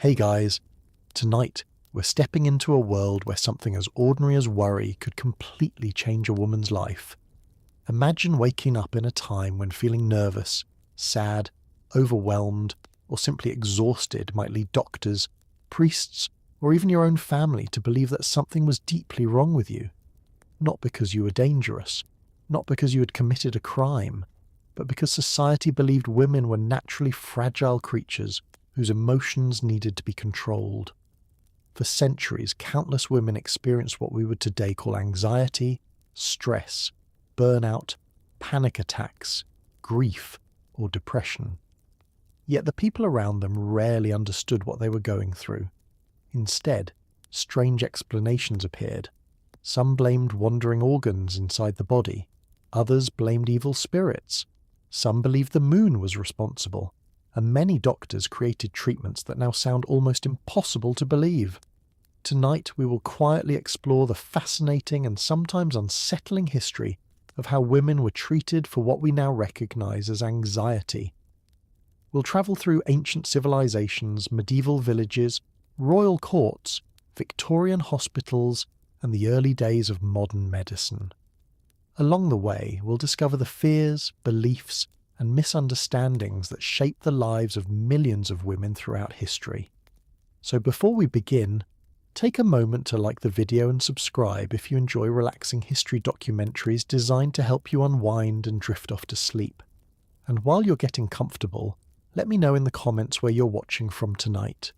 Hey guys, tonight we're stepping into a world where something as ordinary as worry could completely change a woman's life. Imagine waking up in a time when feeling nervous, sad, overwhelmed, or simply exhausted might lead doctors, priests, or even your own family to believe that something was deeply wrong with you. Not because you were dangerous, not because you had committed a crime, but because society believed women were naturally fragile creatures whose emotions needed to be controlled. For centuries, countless women experienced what we would today call anxiety, stress, burnout, panic attacks, grief, or depression. Yet the people around them rarely understood what they were going through. Instead, strange explanations appeared. Some blamed wandering organs inside the body. Others blamed evil spirits. Some believed the moon was responsible. And many doctors created treatments that now sound almost impossible to believe. Tonight we will quietly explore the fascinating and sometimes unsettling history of how women were treated for what we now recognize as anxiety. We'll travel through ancient civilizations, medieval villages, royal courts, Victorian hospitals, and the early days of modern medicine. Along the way, we'll discover the fears, beliefs, and misunderstandings that shape the lives of millions of women throughout history. So before we begin, take a moment to like the video and subscribe if you enjoy relaxing history documentaries designed to help you unwind and drift off to sleep. And while you're getting comfortable, let me know in the comments where you're watching from tonight.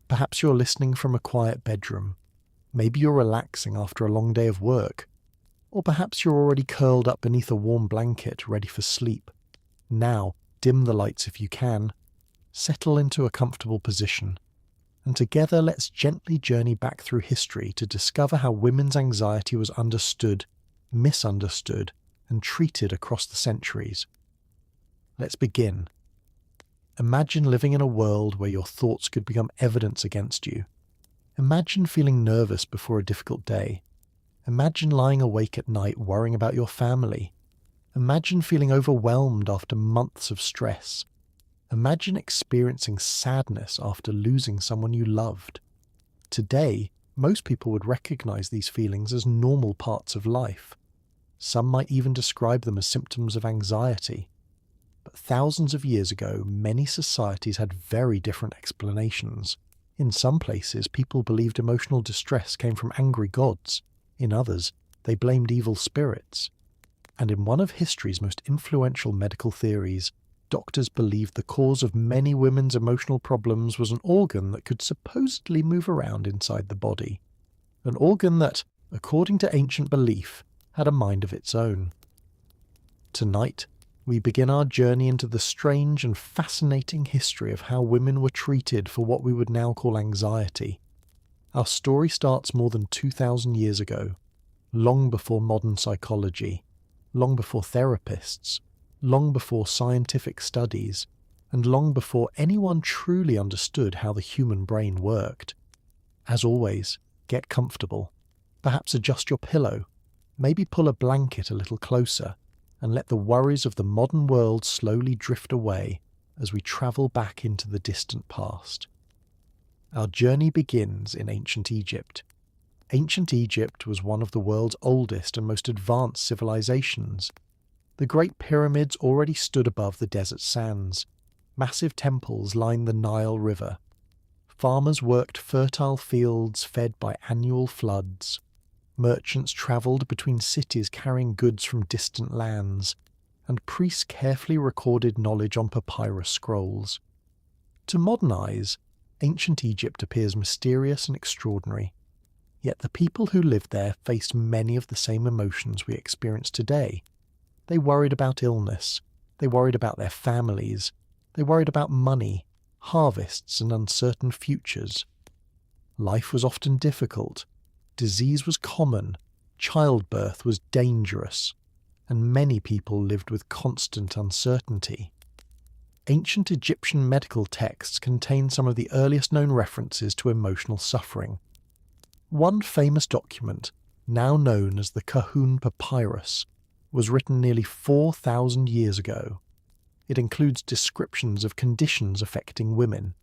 Perhaps you're listening from a quiet bedroom. Maybe you're relaxing after a long day of work. Or perhaps you're already curled up beneath a warm blanket ready for sleep. Now, dim the lights if you can, settle into a comfortable position, and together let's gently journey back through history to discover how women's anxiety was understood, misunderstood, and treated across the centuries. Let's begin. Imagine living in a world where your thoughts could become evidence against you. Imagine feeling nervous before a difficult day. Imagine lying awake at night worrying about your family. Imagine feeling overwhelmed after months of stress. Imagine experiencing sadness after losing someone you loved. Today, most people would recognize these feelings as normal parts of life. Some might even describe them as symptoms of anxiety. But thousands of years ago, many societies had very different explanations. In some places, people believed emotional distress came from angry gods. In others, they blamed evil spirits. And in one of history's most influential medical theories, doctors believed the cause of many women's emotional problems was an organ that could supposedly move around inside the body. An organ that, according to ancient belief, had a mind of its own. Tonight, we begin our journey into the strange and fascinating history of how women were treated for what we would now call anxiety. Our story starts more than 2,000 years ago, long before modern psychology, long before therapists, long before scientific studies, and long before anyone truly understood how the human brain worked. As always, get comfortable. Perhaps adjust your pillow. Maybe pull a blanket a little closer, and let the worries of the modern world slowly drift away as we travel back into the distant past. Our journey begins in ancient Egypt. Ancient Egypt was one of the world's oldest and most advanced civilizations. The Great Pyramids already stood above the desert sands. Massive temples lined the Nile River. Farmers worked fertile fields fed by annual floods. Merchants travelled between cities carrying goods from distant lands, and priests carefully recorded knowledge on papyrus scrolls. To modern eyes, ancient Egypt appears mysterious and extraordinary. Yet the people who lived there faced many of the same emotions we experience today. They worried about illness. They worried about their families. They worried about money, harvests, and uncertain futures. Life was often difficult. Disease was common. Childbirth was dangerous. And many people lived with constant uncertainty. Ancient Egyptian medical texts contain some of the earliest known references to emotional suffering. One famous document, now known as the Kahun Papyrus, was written nearly 4,000 years ago. It includes descriptions of conditions affecting women.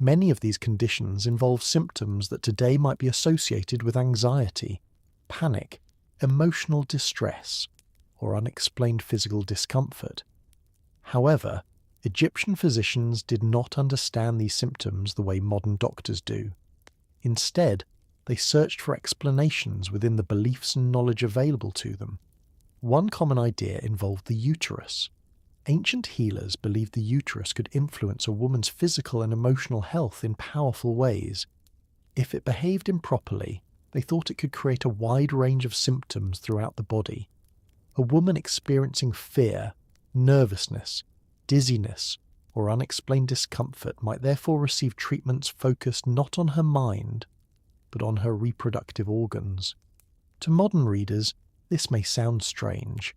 Many of these conditions involve symptoms that today might be associated with anxiety, panic, emotional distress, or unexplained physical discomfort. However, Egyptian physicians did not understand these symptoms the way modern doctors do. Instead, they searched for explanations within the beliefs and knowledge available to them. One common idea involved the uterus. Ancient healers believed the uterus could influence a woman's physical and emotional health in powerful ways. If it behaved improperly, they thought it could create a wide range of symptoms throughout the body. A woman experiencing fear, nervousness, dizziness, or unexplained discomfort might therefore receive treatments focused not on her mind, but on her reproductive organs. To modern readers, this may sound strange,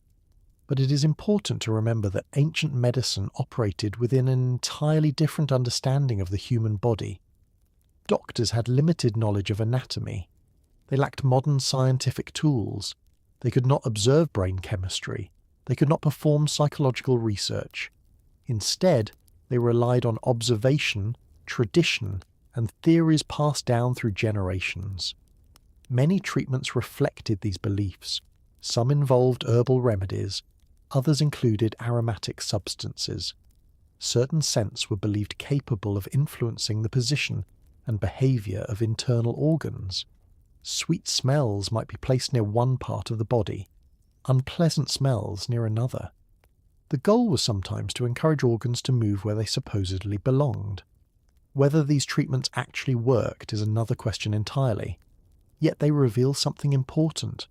but it is important to remember that ancient medicine operated within an entirely different understanding of the human body. Doctors had limited knowledge of anatomy. They lacked modern scientific tools. They could not observe brain chemistry. They could not perform psychological research. Instead, they relied on observation, tradition, and theories passed down through generations. Many treatments reflected these beliefs. Some involved herbal remedies, others included aromatic substances. Certain scents were believed capable of influencing the position and behaviour of internal organs. Sweet smells might be placed near one part of the body, unpleasant smells near another. The goal was sometimes to encourage organs to move where they supposedly belonged. Whether these treatments actually worked is another question entirely, yet they reveal something important.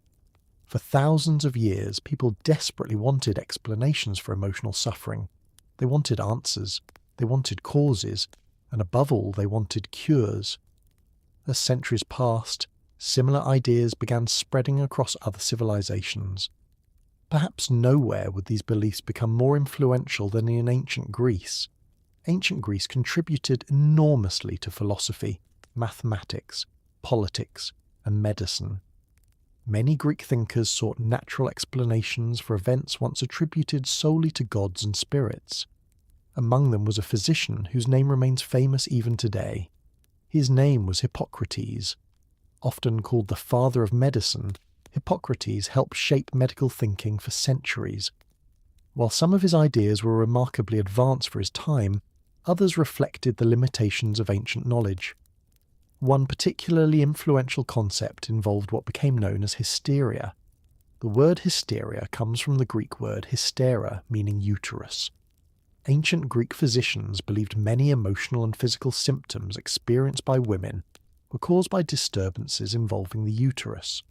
For thousands of years, people desperately wanted explanations for emotional suffering. They wanted answers, they wanted causes, and above all, they wanted cures. As centuries passed, similar ideas began spreading across other civilizations. Perhaps nowhere would these beliefs become more influential than in ancient Greece. Ancient Greece contributed enormously to philosophy, mathematics, politics, and medicine. Many Greek thinkers sought natural explanations for events once attributed solely to gods and spirits. Among them was a physician whose name remains famous even today. His name was Hippocrates. Often called the father of medicine, Hippocrates helped shape medical thinking for centuries. While some of his ideas were remarkably advanced for his time, others reflected the limitations of ancient knowledge. One particularly influential concept involved what became known as hysteria. The word hysteria comes from the Greek word hystera, meaning uterus. Ancient Greek physicians believed many emotional and physical symptoms experienced by women were caused by disturbances involving the uterus.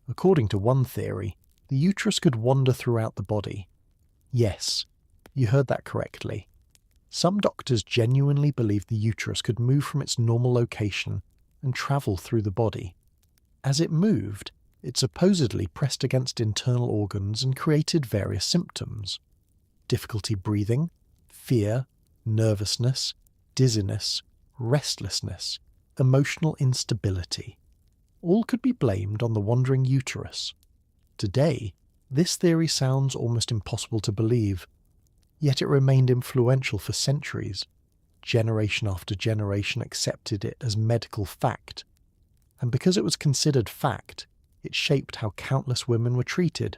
According to one theory, the uterus could wander throughout the body. Yes, you heard that correctly. Some doctors genuinely believed the uterus could move from its normal location and travel through the body. As it moved, it supposedly pressed against internal organs and created various symptoms: difficulty breathing, fear, nervousness, dizziness, restlessness, emotional instability. All could be blamed on the wandering uterus. Today, this theory sounds almost impossible to believe, yet it remained influential for centuries. Generation after generation accepted it as medical fact, and because it was considered fact, it shaped how countless women were treated.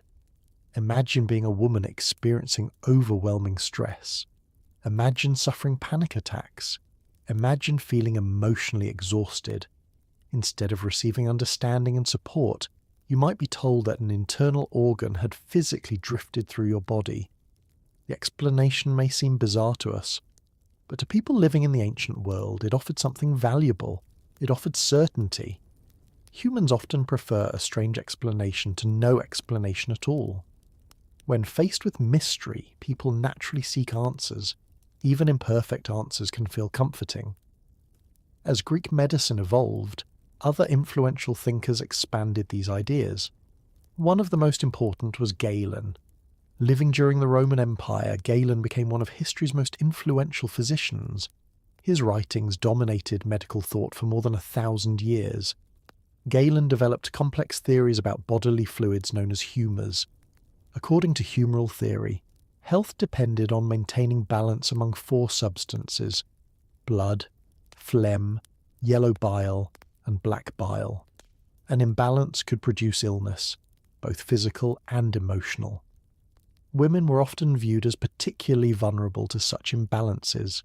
Imagine being a woman experiencing overwhelming stress. Imagine suffering panic attacks. Imagine feeling emotionally exhausted. Instead of receiving understanding and support, you might be told that an internal organ had physically drifted through your body. The explanation may seem bizarre to us, but to people living in the ancient world, it offered something valuable. It offered certainty. Humans often prefer a strange explanation to no explanation at all. When faced with mystery, people naturally seek answers. Even imperfect answers can feel comforting. As Greek medicine evolved, other influential thinkers expanded these ideas. One of the most important was Galen. Living during the Roman Empire, Galen became one of history's most influential physicians. His writings dominated medical thought for more than 1,000 years. Galen developed complex theories about bodily fluids known as humours. According to humoral theory, health depended on maintaining balance among 4 substances: blood, phlegm, yellow bile, and black bile. An imbalance could produce illness, both physical and emotional. Women were often viewed as particularly vulnerable to such imbalances.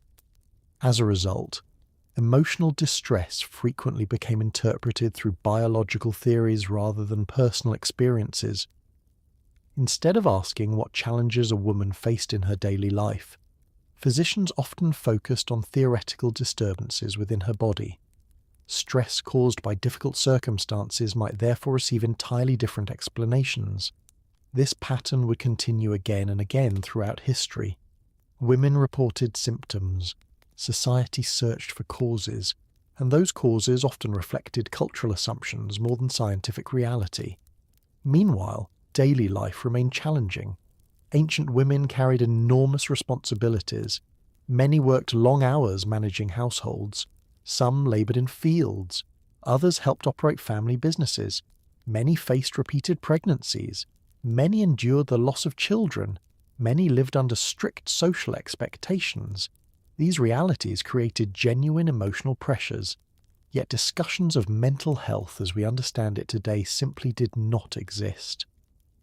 As a result, emotional distress frequently became interpreted through biological theories rather than personal experiences. Instead of asking what challenges a woman faced in her daily life, physicians often focused on theoretical disturbances within her body. Stress caused by difficult circumstances might therefore receive entirely different explanations. This pattern would continue again and again throughout history. Women reported symptoms, society searched for causes, and those causes often reflected cultural assumptions more than scientific reality. Meanwhile, daily life remained challenging. Ancient women carried enormous responsibilities. Many worked long hours managing households. Some laboured in fields. Others helped operate family businesses. Many faced repeated pregnancies. Many endured the loss of children. Many lived under strict social expectations. These realities created genuine emotional pressures. Yet discussions of mental health as we understand it today simply did not exist.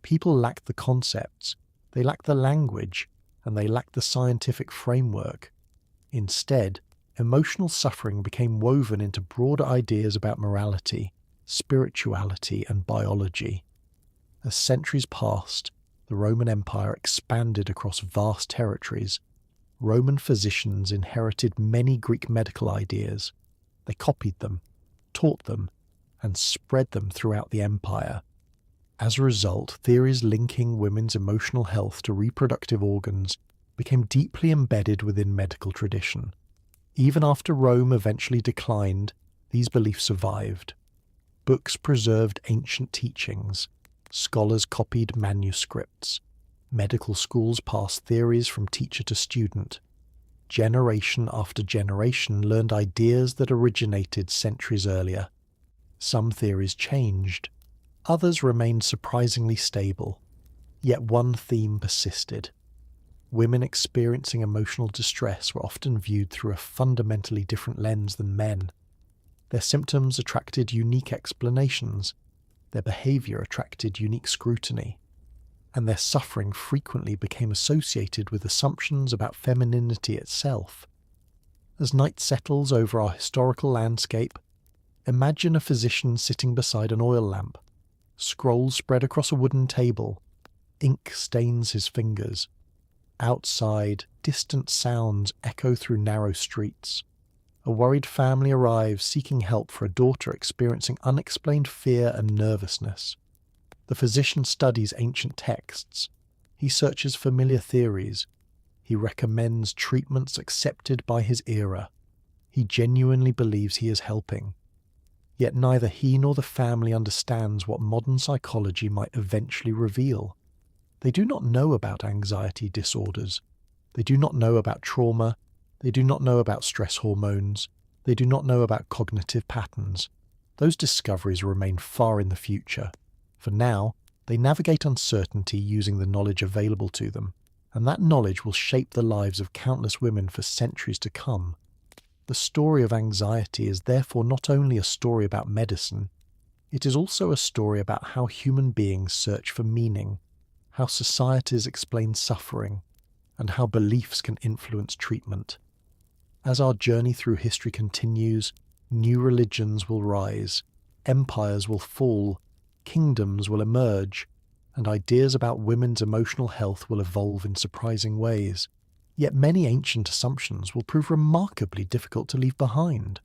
People lacked the concepts, they lacked the language, and they lacked the scientific framework. Instead, emotional suffering became woven into broader ideas about morality, spirituality, and biology. As centuries passed, the Roman Empire expanded across vast territories. Roman physicians inherited many Greek medical ideas. They copied them, taught them, and spread them throughout the empire. As a result, theories linking women's emotional health to reproductive organs became deeply embedded within medical tradition. Even after Rome eventually declined, these beliefs survived. Books preserved ancient teachings. Scholars copied manuscripts. Medical schools passed theories from teacher to student. Generation after generation learned ideas that originated centuries earlier. Some theories changed. Others remained surprisingly stable. Yet one theme persisted. Women experiencing emotional distress were often viewed through a fundamentally different lens than men. Their symptoms attracted unique explanations. Their behaviour attracted unique scrutiny. And their suffering frequently became associated with assumptions about femininity itself. As night settles over our historical landscape, imagine a physician sitting beside an oil lamp. Scrolls spread across a wooden table. Ink stains his fingers. Outside, distant sounds echo through narrow streets. A worried family arrives seeking help for a daughter experiencing unexplained fear and nervousness. The physician studies ancient texts. He searches familiar theories. He recommends treatments accepted by his era. He genuinely believes he is helping. Yet neither he nor the family understands what modern psychology might eventually reveal. They do not know about anxiety disorders. They do not know about trauma. They do not know about stress hormones. They do not know about cognitive patterns. Those discoveries remain far in the future. For now, they navigate uncertainty using the knowledge available to them, and that knowledge will shape the lives of countless women for centuries to come. The story of anxiety is therefore not only a story about medicine, it is also a story about how human beings search for meaning, how societies explain suffering, and how beliefs can influence treatment. As our journey through history continues, new religions will rise, empires will fall, kingdoms will emerge, and ideas about women's emotional health will evolve in surprising ways. Yet many ancient assumptions will prove remarkably difficult to leave behind.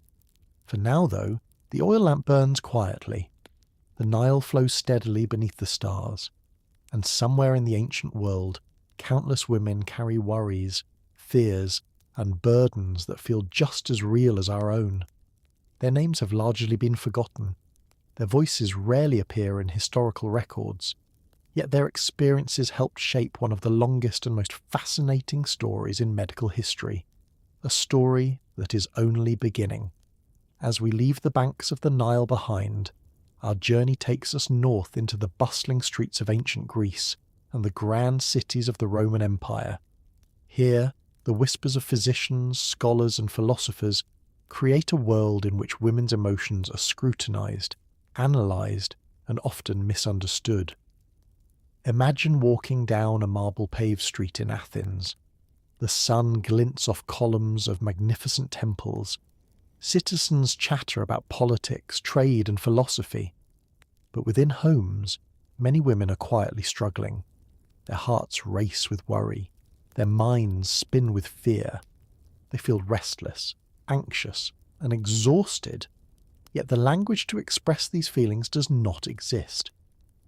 For now, though, the oil lamp burns quietly. The Nile flows steadily beneath the stars. And somewhere in the ancient world, countless women carry worries, fears, and burdens that feel just as real as our own. Their names have largely been forgotten. Their voices rarely appear in historical records. Yet their experiences helped shape one of the longest and most fascinating stories in medical history. A story that is only beginning. As we leave the banks of the Nile behind, our journey takes us north into the bustling streets of ancient Greece and the grand cities of the Roman Empire. Here, the whispers of physicians, scholars, and philosophers create a world in which women's emotions are scrutinized, analyzed, and often misunderstood. Imagine walking down a marble-paved street in Athens. The sun glints off columns of magnificent temples. Citizens chatter about politics, trade, and philosophy. But within homes, many women are quietly struggling. Their hearts race with worry. Their minds spin with fear. They feel restless, anxious, and exhausted. Yet the language to express these feelings does not exist.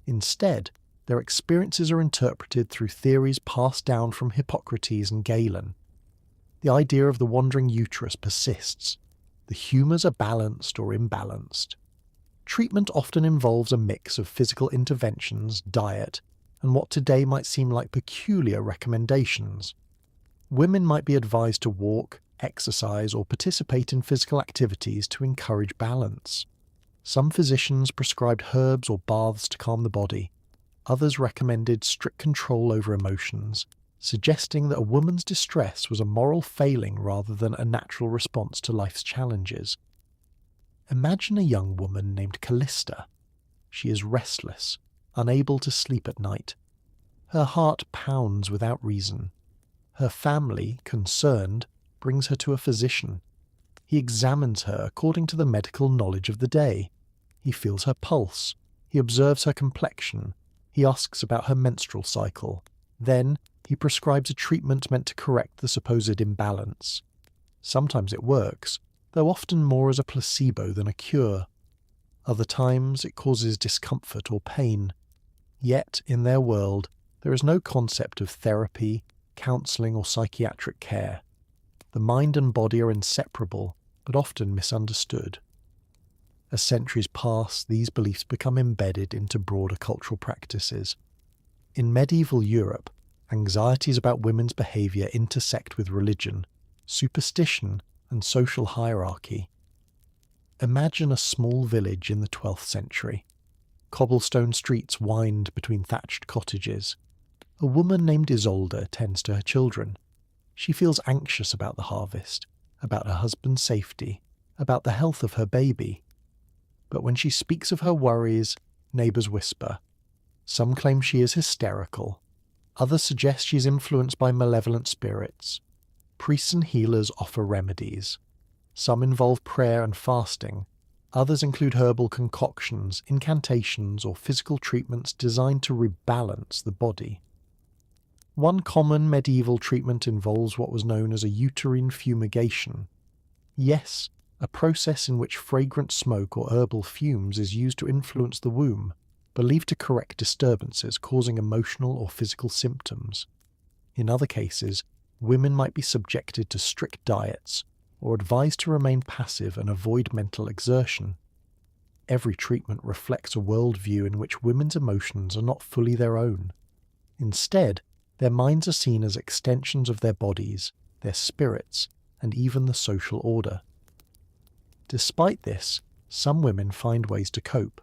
Instead, their experiences are interpreted through theories passed down from Hippocrates and Galen. The idea of the wandering uterus persists. The humours are balanced or imbalanced. Treatment often involves a mix of physical interventions, diet, and what today might seem like peculiar recommendations. Women might be advised to walk, exercise, or participate in physical activities to encourage balance. Some physicians prescribed herbs or baths to calm the body. Others recommended strict control over emotions, suggesting that a woman's distress was a moral failing rather than a natural response to life's challenges. Imagine a young woman named Callista. She is restless, unable to sleep at night. Her heart pounds without reason. Her family, concerned, brings her to a physician. He examines her according to the medical knowledge of the day. He feels her pulse. He observes her complexion. He asks about her menstrual cycle. Then, he prescribes a treatment meant to correct the supposed imbalance. Sometimes it works, though often more as a placebo than a cure. Other times it causes discomfort or pain. Yet, in their world, there is no concept of therapy, counselling, or psychiatric care. The mind and body are inseparable, but often misunderstood. As centuries pass, these beliefs become embedded into broader cultural practices. In medieval Europe, anxieties about women's behaviour intersect with religion, superstition, and social hierarchy. Imagine a small village in the 12th century. Cobblestone streets wind between thatched cottages. A woman named Isolde tends to her children. She feels anxious about the harvest, about her husband's safety, about the health of her baby. But when she speaks of her worries, neighbours whisper. Some claim she is hysterical. Others suggest she is influenced by malevolent spirits. Priests and healers offer remedies. Some involve prayer and fasting. Others include herbal concoctions, incantations, or physical treatments designed to rebalance the body. One common medieval treatment involves what was known as a uterine fumigation. Yes, a process in which fragrant smoke or herbal fumes is used to influence the womb, believed to correct disturbances causing emotional or physical symptoms. In other cases, women might be subjected to strict diets or advised to remain passive and avoid mental exertion. Every treatment reflects a worldview in which women's emotions are not fully their own. Instead, their minds are seen as extensions of their bodies, their spirits, and even the social order. Despite this, some women find ways to cope.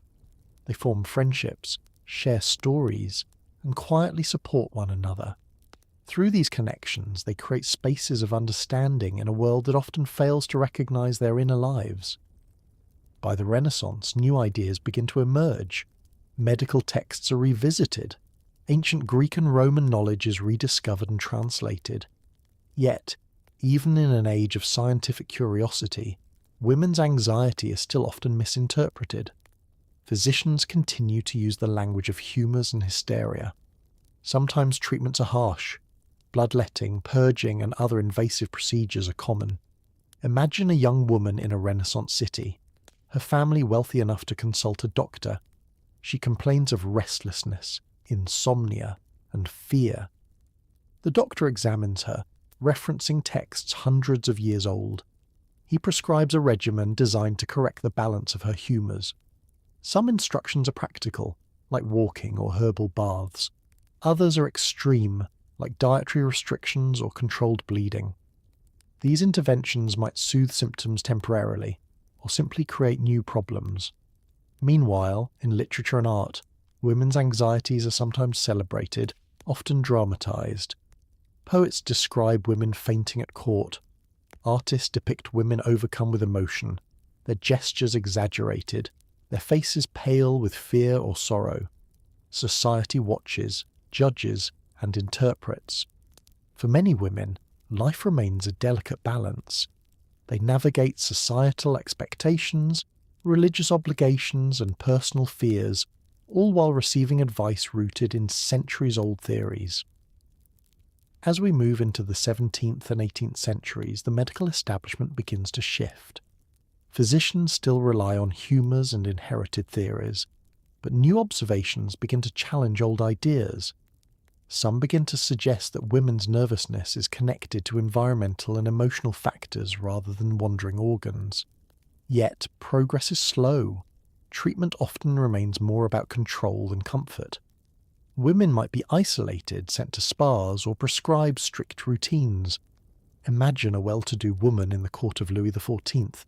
They form friendships, share stories, and quietly support one another. Through these connections, they create spaces of understanding in a world that often fails to recognize their inner lives. By the Renaissance, new ideas begin to emerge. Medical texts are revisited. Ancient Greek and Roman knowledge is rediscovered and translated. Yet, even in an age of scientific curiosity, women's anxiety is still often misinterpreted. Physicians continue to use the language of humours and hysteria. Sometimes treatments are harsh. Bloodletting, purging, and other invasive procedures are common. Imagine a young woman in a Renaissance city, her family wealthy enough to consult a doctor. She complains of restlessness, insomnia, and fear. The doctor examines her, referencing texts hundreds of years old. He prescribes a regimen designed to correct the balance of her humours. Some instructions are practical, like walking or herbal baths. Others are extreme, like dietary restrictions or controlled bleeding. These interventions might soothe symptoms temporarily, or simply create new problems. Meanwhile, in literature and art, women's anxieties are sometimes celebrated, often dramatized. Poets describe women fainting at court, Artists depict women overcome with emotion, their gestures exaggerated, their faces pale with fear or sorrow. Society watches, judges, and interprets. For many women, life remains a delicate balance. They navigate societal expectations, religious obligations, and personal fears, all while receiving advice rooted in centuries-old theories. As we move into the 17th and 18th centuries, the medical establishment begins to shift. Physicians still rely on humours and inherited theories, but new observations begin to challenge old ideas. Some begin to suggest that women's nervousness is connected to environmental and emotional factors rather than wandering organs. Yet, progress is slow. Treatment often remains more about control than comfort. Women might be isolated, sent to spas, or prescribed strict routines. Imagine a well-to-do woman in the court of Louis XIV.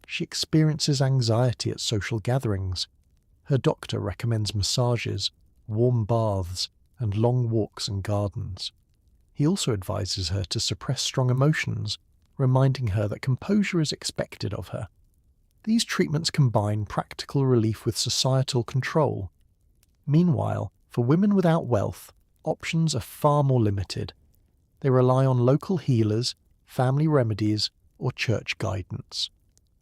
She experiences anxiety at social gatherings. Her doctor recommends massages, warm baths, and long walks in gardens. He also advises her to suppress strong emotions, reminding her that composure is expected of her. These treatments combine practical relief with societal control. Meanwhile, for women without wealth, options are far more limited. They rely on local healers, family remedies, or church guidance.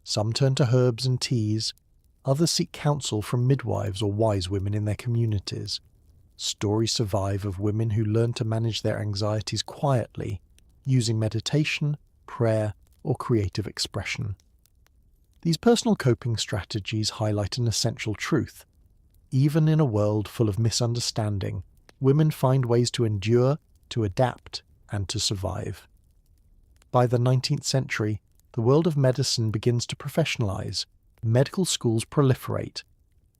Some turn to herbs and teas. Others seek counsel from midwives or wise women in their communities. Stories survive of women who learn to manage their anxieties quietly, using meditation, prayer, or creative expression. These personal coping strategies highlight an essential truth. Even in a world full of misunderstanding, women find ways to endure, to adapt, and to survive. By the 19th century, the world of medicine begins to professionalize. Medical schools proliferate.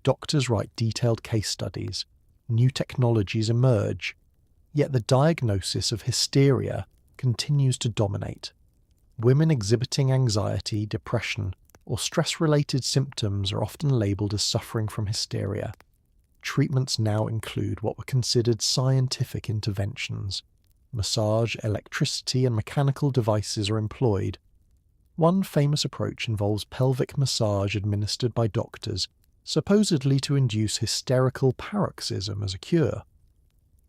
Doctors write detailed case studies. New technologies emerge. Yet the diagnosis of hysteria continues to dominate. Women exhibiting anxiety, depression, or stress-related symptoms are often labelled as suffering from hysteria. Treatments now include what were considered scientific interventions. Massage, electricity, and mechanical devices are employed. One famous approach involves pelvic massage administered by doctors, supposedly to induce hysterical paroxysm as a cure.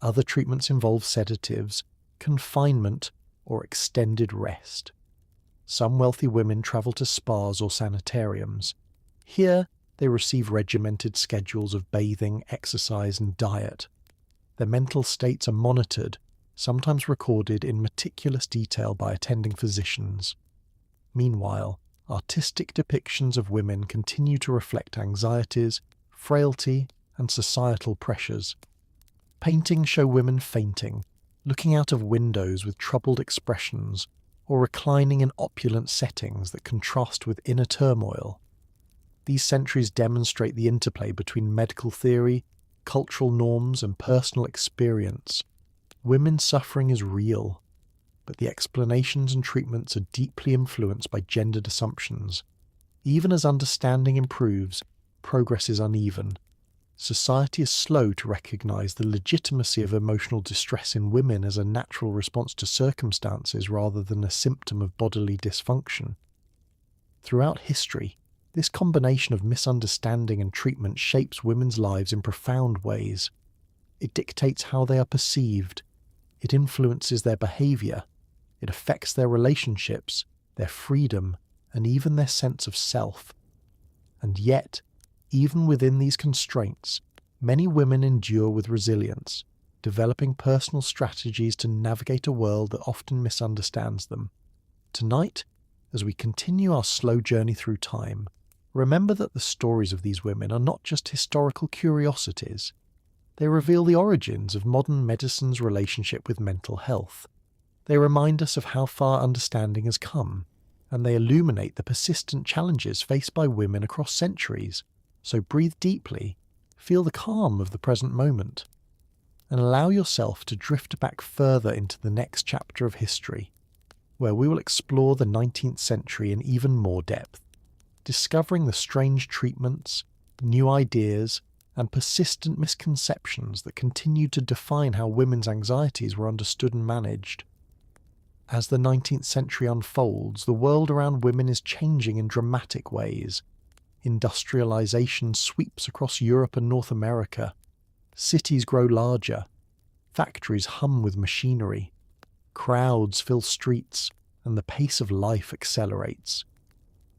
Other treatments involve sedatives, confinement, or extended rest. Some wealthy women travel to spas or sanitariums. Here, they receive regimented schedules of bathing, exercise, and diet. Their mental states are monitored, sometimes recorded in meticulous detail by attending physicians. Meanwhile, artistic depictions of women continue to reflect anxieties, frailty, and societal pressures. Paintings show women fainting, looking out of windows with troubled expressions, or reclining in opulent settings that contrast with inner turmoil. These centuries demonstrate the interplay between medical theory, cultural norms, and personal experience. Women's suffering is real, but the explanations and treatments are deeply influenced by gendered assumptions. Even as understanding improves, progress is uneven. Society is slow to recognize the legitimacy of emotional distress in women as a natural response to circumstances rather than a symptom of bodily dysfunction. Throughout history, this combination of misunderstanding and treatment shapes women's lives in profound ways. It dictates how they are perceived. It influences their behavior. It affects their relationships, their freedom, and even their sense of self. And yet, even within these constraints, many women endure with resilience, developing personal strategies to navigate a world that often misunderstands them. Tonight, as we continue our slow journey through time, remember that the stories of these women are not just historical curiosities. They reveal the origins of modern medicine's relationship with mental health. They remind us of how far understanding has come, and they illuminate the persistent challenges faced by women across centuries. So breathe deeply, feel the calm of the present moment, and allow yourself to drift back further into the next chapter of history, where we will explore the 19th century in even more depth, discovering the strange treatments, new ideas, and persistent misconceptions that continued to define how women's anxieties were understood and managed. As the 19th century unfolds, the world around women is changing in dramatic ways. Industrialization sweeps across Europe and North America. Cities grow larger. Factories hum with machinery. Crowds fill streets, and the pace of life accelerates.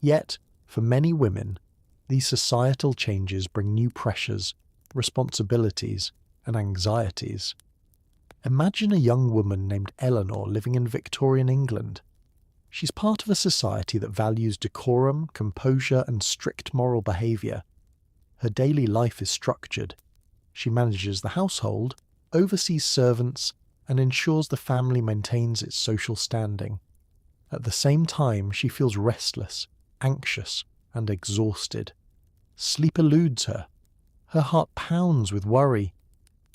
Yet, for many women, these societal changes bring new pressures, responsibilities, and anxieties. Imagine a young woman named Eleanor living in Victorian England. She's part of a society that values decorum, composure, and strict moral behaviour. Her daily life is structured. She manages the household, oversees servants, and ensures the family maintains its social standing. At the same time, she feels restless, anxious, and exhausted. Sleep eludes her. Her heart pounds with worry.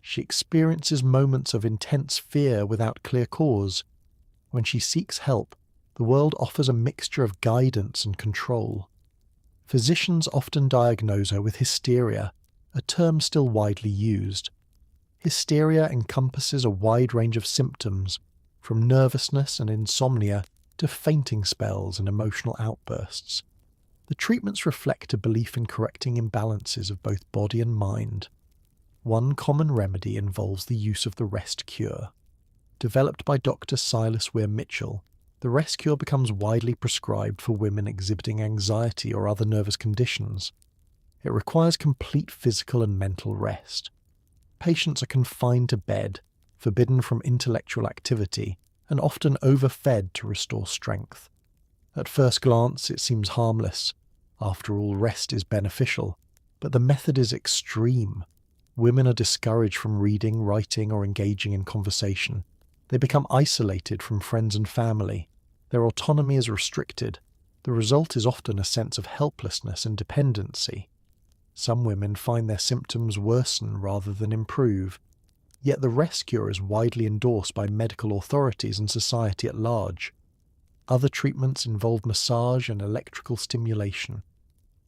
She experiences moments of intense fear without clear cause. When she seeks help, the world offers a mixture of guidance and control. Physicians often diagnose her with hysteria, a term still widely used. Hysteria encompasses a wide range of symptoms, from nervousness and insomnia to fainting spells and emotional outbursts. The treatments reflect a belief in correcting imbalances of both body and mind. One common remedy involves the use of the rest cure. Developed by Dr. Silas Weir Mitchell, the rest cure becomes widely prescribed for women exhibiting anxiety or other nervous conditions. It requires complete physical and mental rest. Patients are confined to bed, forbidden from intellectual activity, and often overfed to restore strength. At first glance, it seems harmless. After all, rest is beneficial, but the method is extreme. Women are discouraged from reading, writing, or engaging in conversation. They become isolated from friends and family. Their autonomy is restricted. The result is often a sense of helplessness and dependency. Some women find their symptoms worsen rather than improve. Yet the rest cure is widely endorsed by medical authorities and society at large. Other treatments involve massage and electrical stimulation.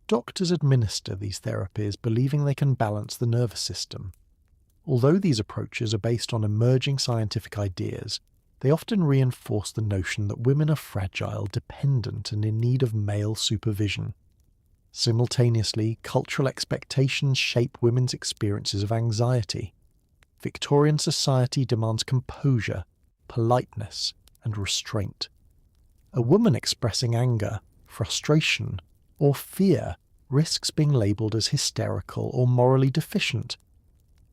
Doctors administer these therapies believing they can balance the nervous system. Although these approaches are based on emerging scientific ideas, they often reinforce the notion that women are fragile, dependent, and in need of male supervision. Simultaneously, cultural expectations shape women's experiences of anxiety. Victorian society demands composure, politeness, and restraint. A woman expressing anger, frustration, or fear risks being labelled as hysterical or morally deficient.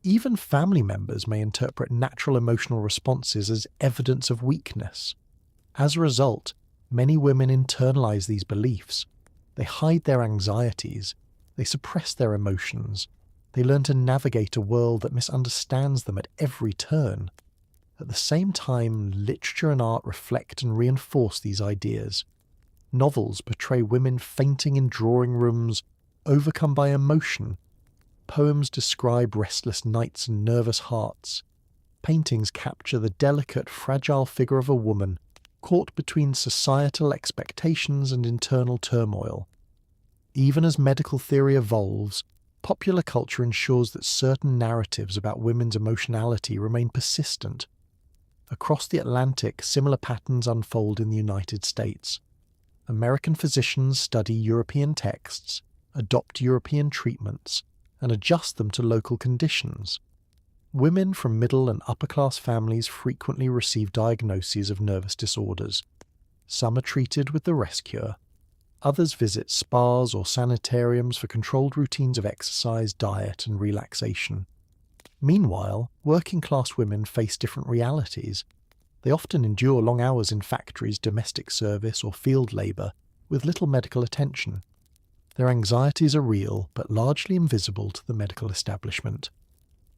Even family members may interpret natural emotional responses as evidence of weakness. As a result, many women internalise these beliefs. They hide their anxieties. They suppress their emotions. They learn to navigate a world that misunderstands them at every turn. At the same time, literature and art reflect and reinforce these ideas. Novels portray women fainting in drawing rooms, overcome by emotion. Poems describe restless nights and nervous hearts. Paintings capture the delicate, fragile figure of a woman caught between societal expectations and internal turmoil. Even as medical theory evolves, popular culture ensures that certain narratives about women's emotionality remain persistent. Across the Atlantic, similar patterns unfold in the United States. American physicians study European texts, adopt European treatments, and adjust them to local conditions. Women from middle and upper-class families frequently receive diagnoses of nervous disorders. Some are treated with the rest cure. Others visit spas or sanitariums for controlled routines of exercise, diet, and relaxation. Meanwhile, working-class women face different realities. They often endure long hours in factories, domestic service, or field labour, with little medical attention. Their anxieties are real, but largely invisible to the medical establishment.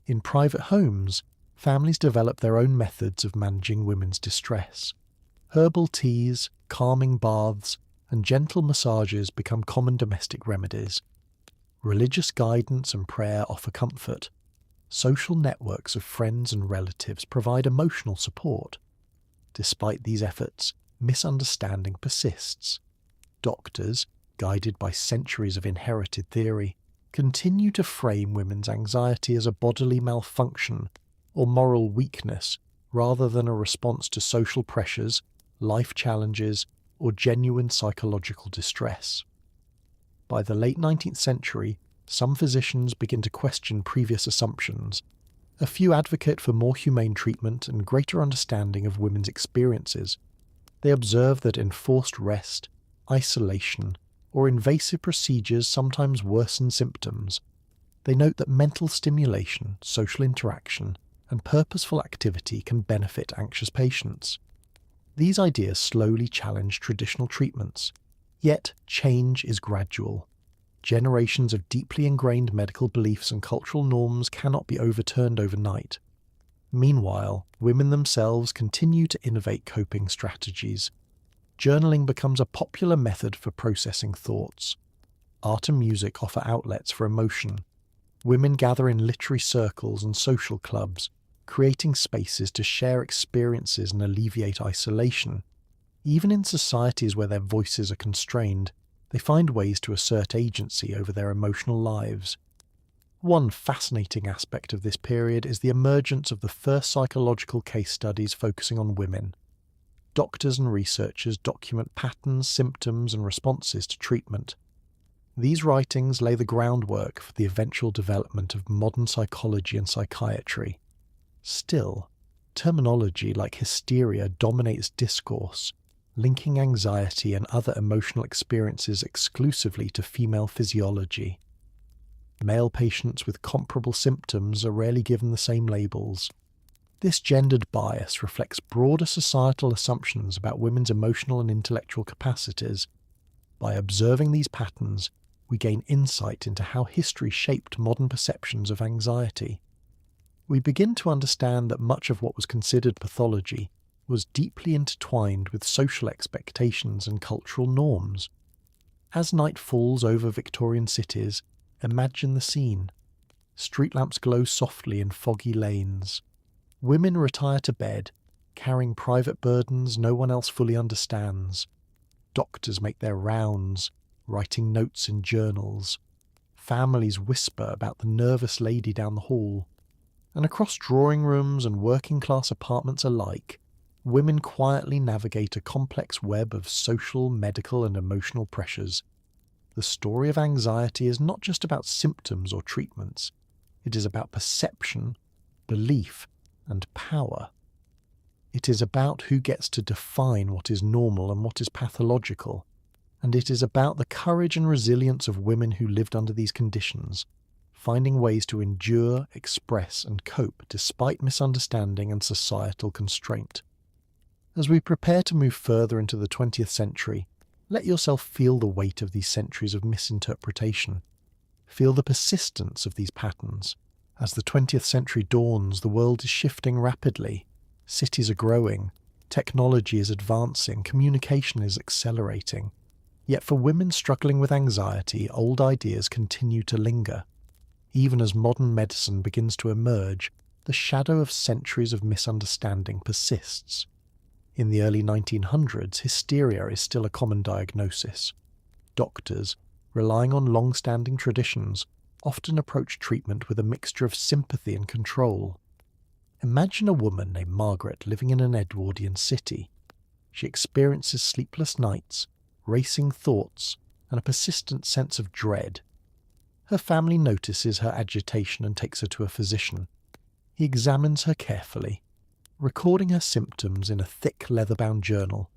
In private homes, families develop their own methods of managing women's distress. Herbal teas, calming baths, and gentle massages become common domestic remedies. Religious guidance and prayer offer comfort. Social networks of friends and relatives provide emotional support. Despite these efforts, misunderstanding persists. Doctors, guided by centuries of inherited theory, continue to frame women's anxiety as a bodily malfunction or moral weakness rather than a response to social pressures, life challenges, or genuine psychological distress. By the late 19th century, some physicians begin to question previous assumptions. A few advocate for more humane treatment and greater understanding of women's experiences. They observe that enforced rest, isolation, or invasive procedures sometimes worsen symptoms. They note that mental stimulation, social interaction, and purposeful activity can benefit anxious patients. These ideas slowly challenge traditional treatments, yet change is gradual. Generations of deeply ingrained medical beliefs and cultural norms cannot be overturned overnight. Meanwhile, women themselves continue to innovate coping strategies. Journaling becomes a popular method for processing thoughts. Art and music offer outlets for emotion. Women gather in literary circles and social clubs, creating spaces to share experiences and alleviate isolation. Even in societies where their voices are constrained, they find ways to assert agency over their emotional lives. One fascinating aspect of this period is the emergence of the first psychological case studies focusing on women. Doctors and researchers document patterns, symptoms, and responses to treatment. These writings lay the groundwork for the eventual development of modern psychology and psychiatry. Still, terminology like hysteria dominates discourse, linking anxiety and other emotional experiences exclusively to female physiology. Male patients with comparable symptoms are rarely given the same labels. This gendered bias reflects broader societal assumptions about women's emotional and intellectual capacities. By observing these patterns, we gain insight into how history shaped modern perceptions of anxiety. We begin to understand that much of what was considered pathology was deeply intertwined with social expectations and cultural norms. As night falls over Victorian cities, imagine the scene. Street lamps glow softly in foggy lanes. Women retire to bed, carrying private burdens no one else fully understands. Doctors make their rounds, writing notes in journals. Families whisper about the nervous lady down the hall. And across drawing rooms and working-class apartments alike, women quietly navigate a complex web of social, medical, and emotional pressures. The story of anxiety is not just about symptoms or treatments. It is about perception, belief, and power. It is about who gets to define what is normal and what is pathological. And it is about the courage and resilience of women who lived under these conditions, finding ways to endure, express, and cope despite misunderstanding and societal constraint. As we prepare to move further into the 20th century, let yourself feel the weight of these centuries of misinterpretation. Feel the persistence of these patterns. As the 20th century dawns, the world is shifting rapidly. Cities are growing, technology is advancing, communication is accelerating. Yet for women struggling with anxiety, old ideas continue to linger. Even as modern medicine begins to emerge, the shadow of centuries of misunderstanding persists. In the early 1900s, hysteria is still a common diagnosis. Doctors, relying on long-standing traditions, often approach treatment with a mixture of sympathy and control. Imagine a woman named Margaret living in an Edwardian city. She experiences sleepless nights, racing thoughts, and a persistent sense of dread. Her family notices her agitation and takes her to a physician. He examines her carefully, recording her symptoms in a thick leather-bound journal.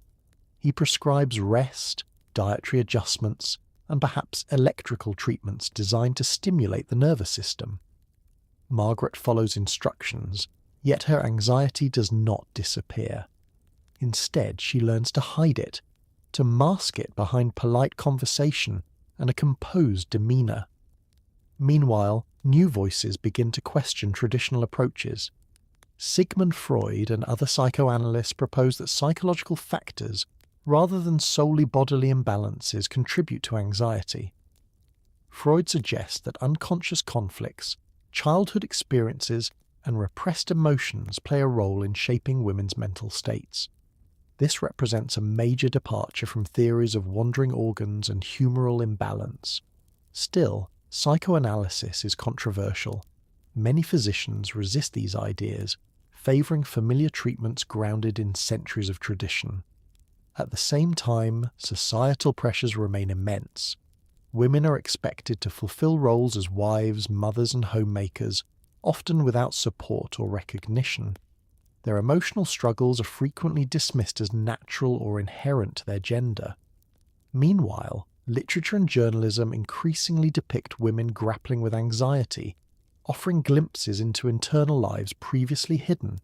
He prescribes rest, dietary adjustments, and perhaps electrical treatments designed to stimulate the nervous system. Margaret follows instructions, yet her anxiety does not disappear. Instead, she learns to hide it, to mask it behind polite conversation and a composed demeanour. Meanwhile, new voices begin to question traditional approaches. Sigmund Freud and other psychoanalysts propose that psychological factors, rather than solely bodily imbalances, contribute to anxiety. Freud suggests that unconscious conflicts, childhood experiences, and repressed emotions play a role in shaping women's mental states. This represents a major departure from theories of wandering organs and humoral imbalance. Still, psychoanalysis is controversial. Many physicians resist these ideas, favouring familiar treatments grounded in centuries of tradition. At the same time, societal pressures remain immense. Women are expected to fulfill roles as wives, mothers, and homemakers, often without support or recognition. Their emotional struggles are frequently dismissed as natural or inherent to their gender. Meanwhile, literature and journalism increasingly depict women grappling with anxiety, offering glimpses into internal lives previously hidden.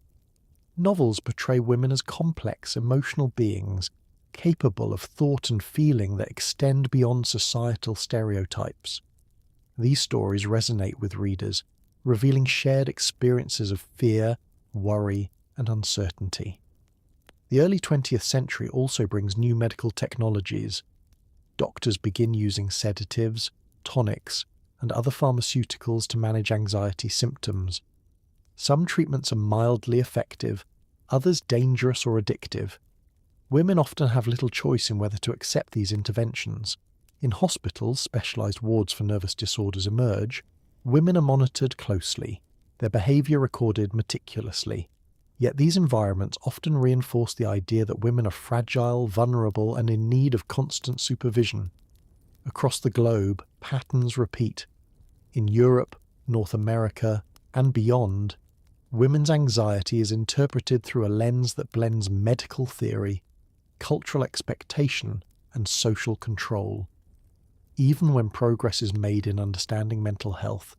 Novels portray women as complex, emotional beings, capable of thought and feeling that extend beyond societal stereotypes. These stories resonate with readers, revealing shared experiences of fear, worry, and uncertainty. The early 20th century also brings new medical technologies. Doctors begin using sedatives, tonics, and other pharmaceuticals to manage anxiety symptoms. Some treatments are mildly effective, others dangerous or addictive. Women often have little choice in whether to accept these interventions. In hospitals, specialized wards for nervous disorders emerge. Women are monitored closely, their behavior recorded meticulously. Yet these environments often reinforce the idea that women are fragile, vulnerable, and in need of constant supervision. Across the globe, patterns repeat. In Europe, North America, and beyond, women's anxiety is interpreted through a lens that blends medical theory, cultural expectation, and social control. Even when progress is made in understanding mental health,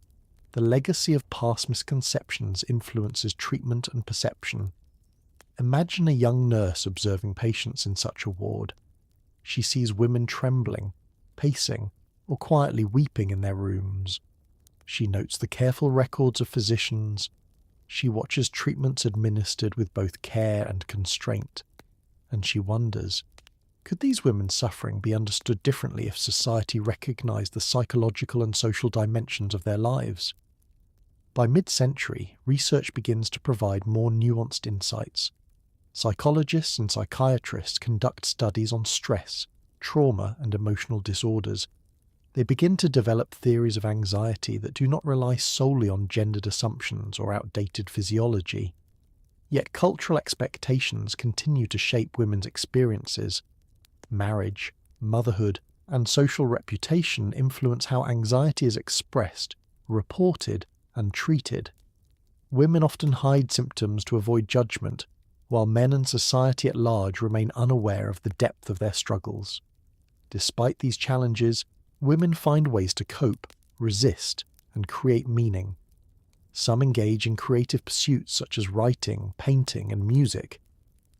the legacy of past misconceptions influences treatment and perception. Imagine a young nurse observing patients in such a ward. She sees women trembling, pacing, or quietly weeping in their rooms. She notes the careful records of physicians. She watches treatments administered with both care and constraint. And she wonders, could these women's suffering be understood differently if society recognized the psychological and social dimensions of their lives? By mid-century, research begins to provide more nuanced insights. Psychologists and psychiatrists conduct studies on stress, trauma, and emotional disorders. They begin to develop theories of anxiety that do not rely solely on gendered assumptions or outdated physiology. Yet cultural expectations continue to shape women's experiences. Marriage, motherhood, and social reputation influence how anxiety is expressed, reported, and treated. Women often hide symptoms to avoid judgment, while men and society at large remain unaware of the depth of their struggles. Despite these challenges, women find ways to cope, resist, and create meaning. Some engage in creative pursuits such as writing, painting, and music.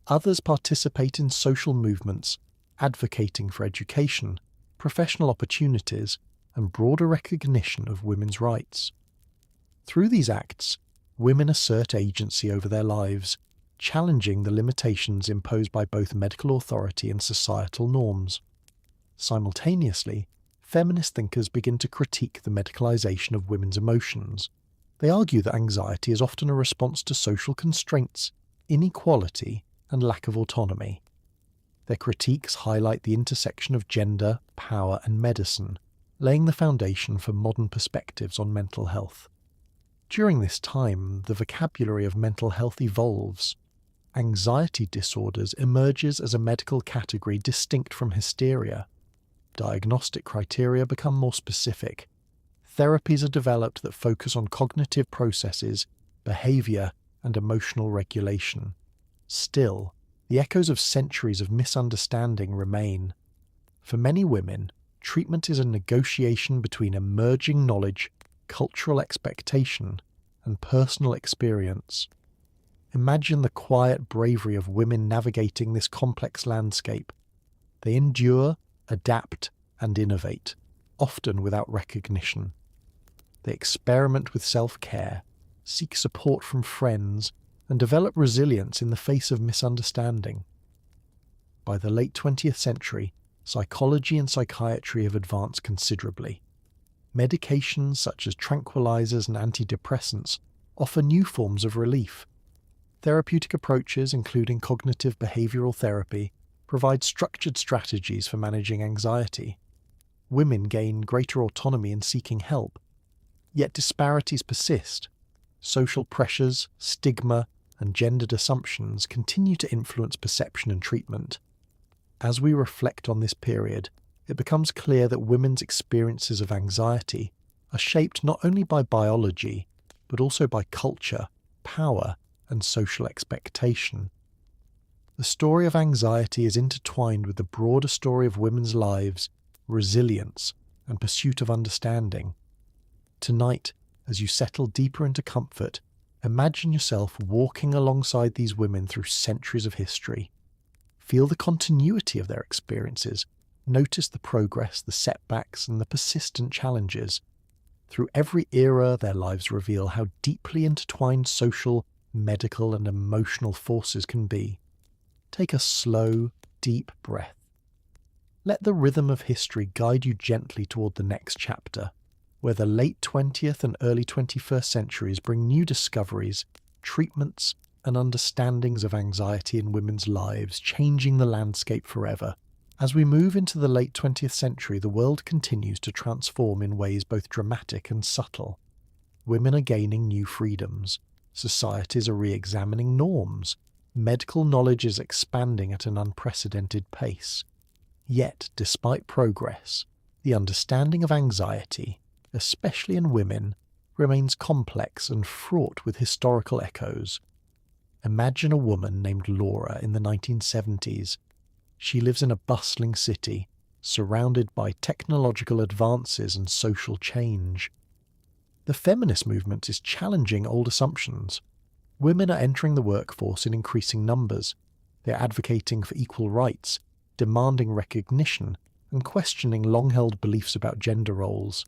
Others participate in social movements, advocating for education, professional opportunities, and broader recognition of women's rights. Through these acts, women assert agency over their lives, challenging the limitations imposed by both medical authority and societal norms. Simultaneously, feminist thinkers begin to critique the medicalization of women's emotions. They argue that anxiety is often a response to social constraints, inequality, and lack of autonomy. Their critiques highlight the intersection of gender, power, and medicine, laying the foundation for modern perspectives on mental health. During this time, the vocabulary of mental health evolves. Anxiety disorders emerges as a medical category distinct from hysteria. Diagnostic criteria become more specific. Therapies are developed that focus on cognitive processes, behavior, and emotional regulation. Still, the echoes of centuries of misunderstanding remain. For many women, treatment is a negotiation between emerging knowledge, cultural expectation, and personal experience. Imagine the quiet bravery of women navigating this complex landscape. They endure, adapt, and innovate, often without recognition. They experiment with self-care, seek support from friends, and develop resilience in the face of misunderstanding. By the late 20th century, psychology and psychiatry have advanced considerably. Medications such as tranquilizers and antidepressants offer new forms of relief. Therapeutic approaches, including cognitive behavioral therapy, provide structured strategies for managing anxiety. Women gain greater autonomy in seeking help. Yet disparities persist. Social pressures, stigma, and gendered assumptions continue to influence perception and treatment. As we reflect on this period, it becomes clear that women's experiences of anxiety are shaped not only by biology, but also by culture, power, and social expectation. The story of anxiety is intertwined with the broader story of women's lives, resilience, and pursuit of understanding. Tonight, as you settle deeper into comfort, imagine yourself walking alongside these women through centuries of history. Feel the continuity of their experiences. Notice the progress, the setbacks, and the persistent challenges. Through every era, their lives reveal how deeply intertwined social, medical, and emotional forces can be. Take a slow, deep breath. Let the rhythm of history guide you gently toward the next chapter, where the late 20th and early 21st centuries bring new discoveries, treatments, and understandings of anxiety in women's lives, changing the landscape forever. As we move into the late 20th century, the world continues to transform in ways both dramatic and subtle. Women are gaining new freedoms. Societies are re-examining norms. Medical knowledge is expanding at an unprecedented pace. Yet, despite progress, the understanding of anxiety, especially in women, remains complex and fraught with historical echoes. Imagine a woman named Laura in the 1970s. She lives in a bustling city, surrounded by technological advances and social change. The feminist movement is challenging old assumptions. Women are entering the workforce in increasing numbers. They're advocating for equal rights, demanding recognition, and questioning long-held beliefs about gender roles.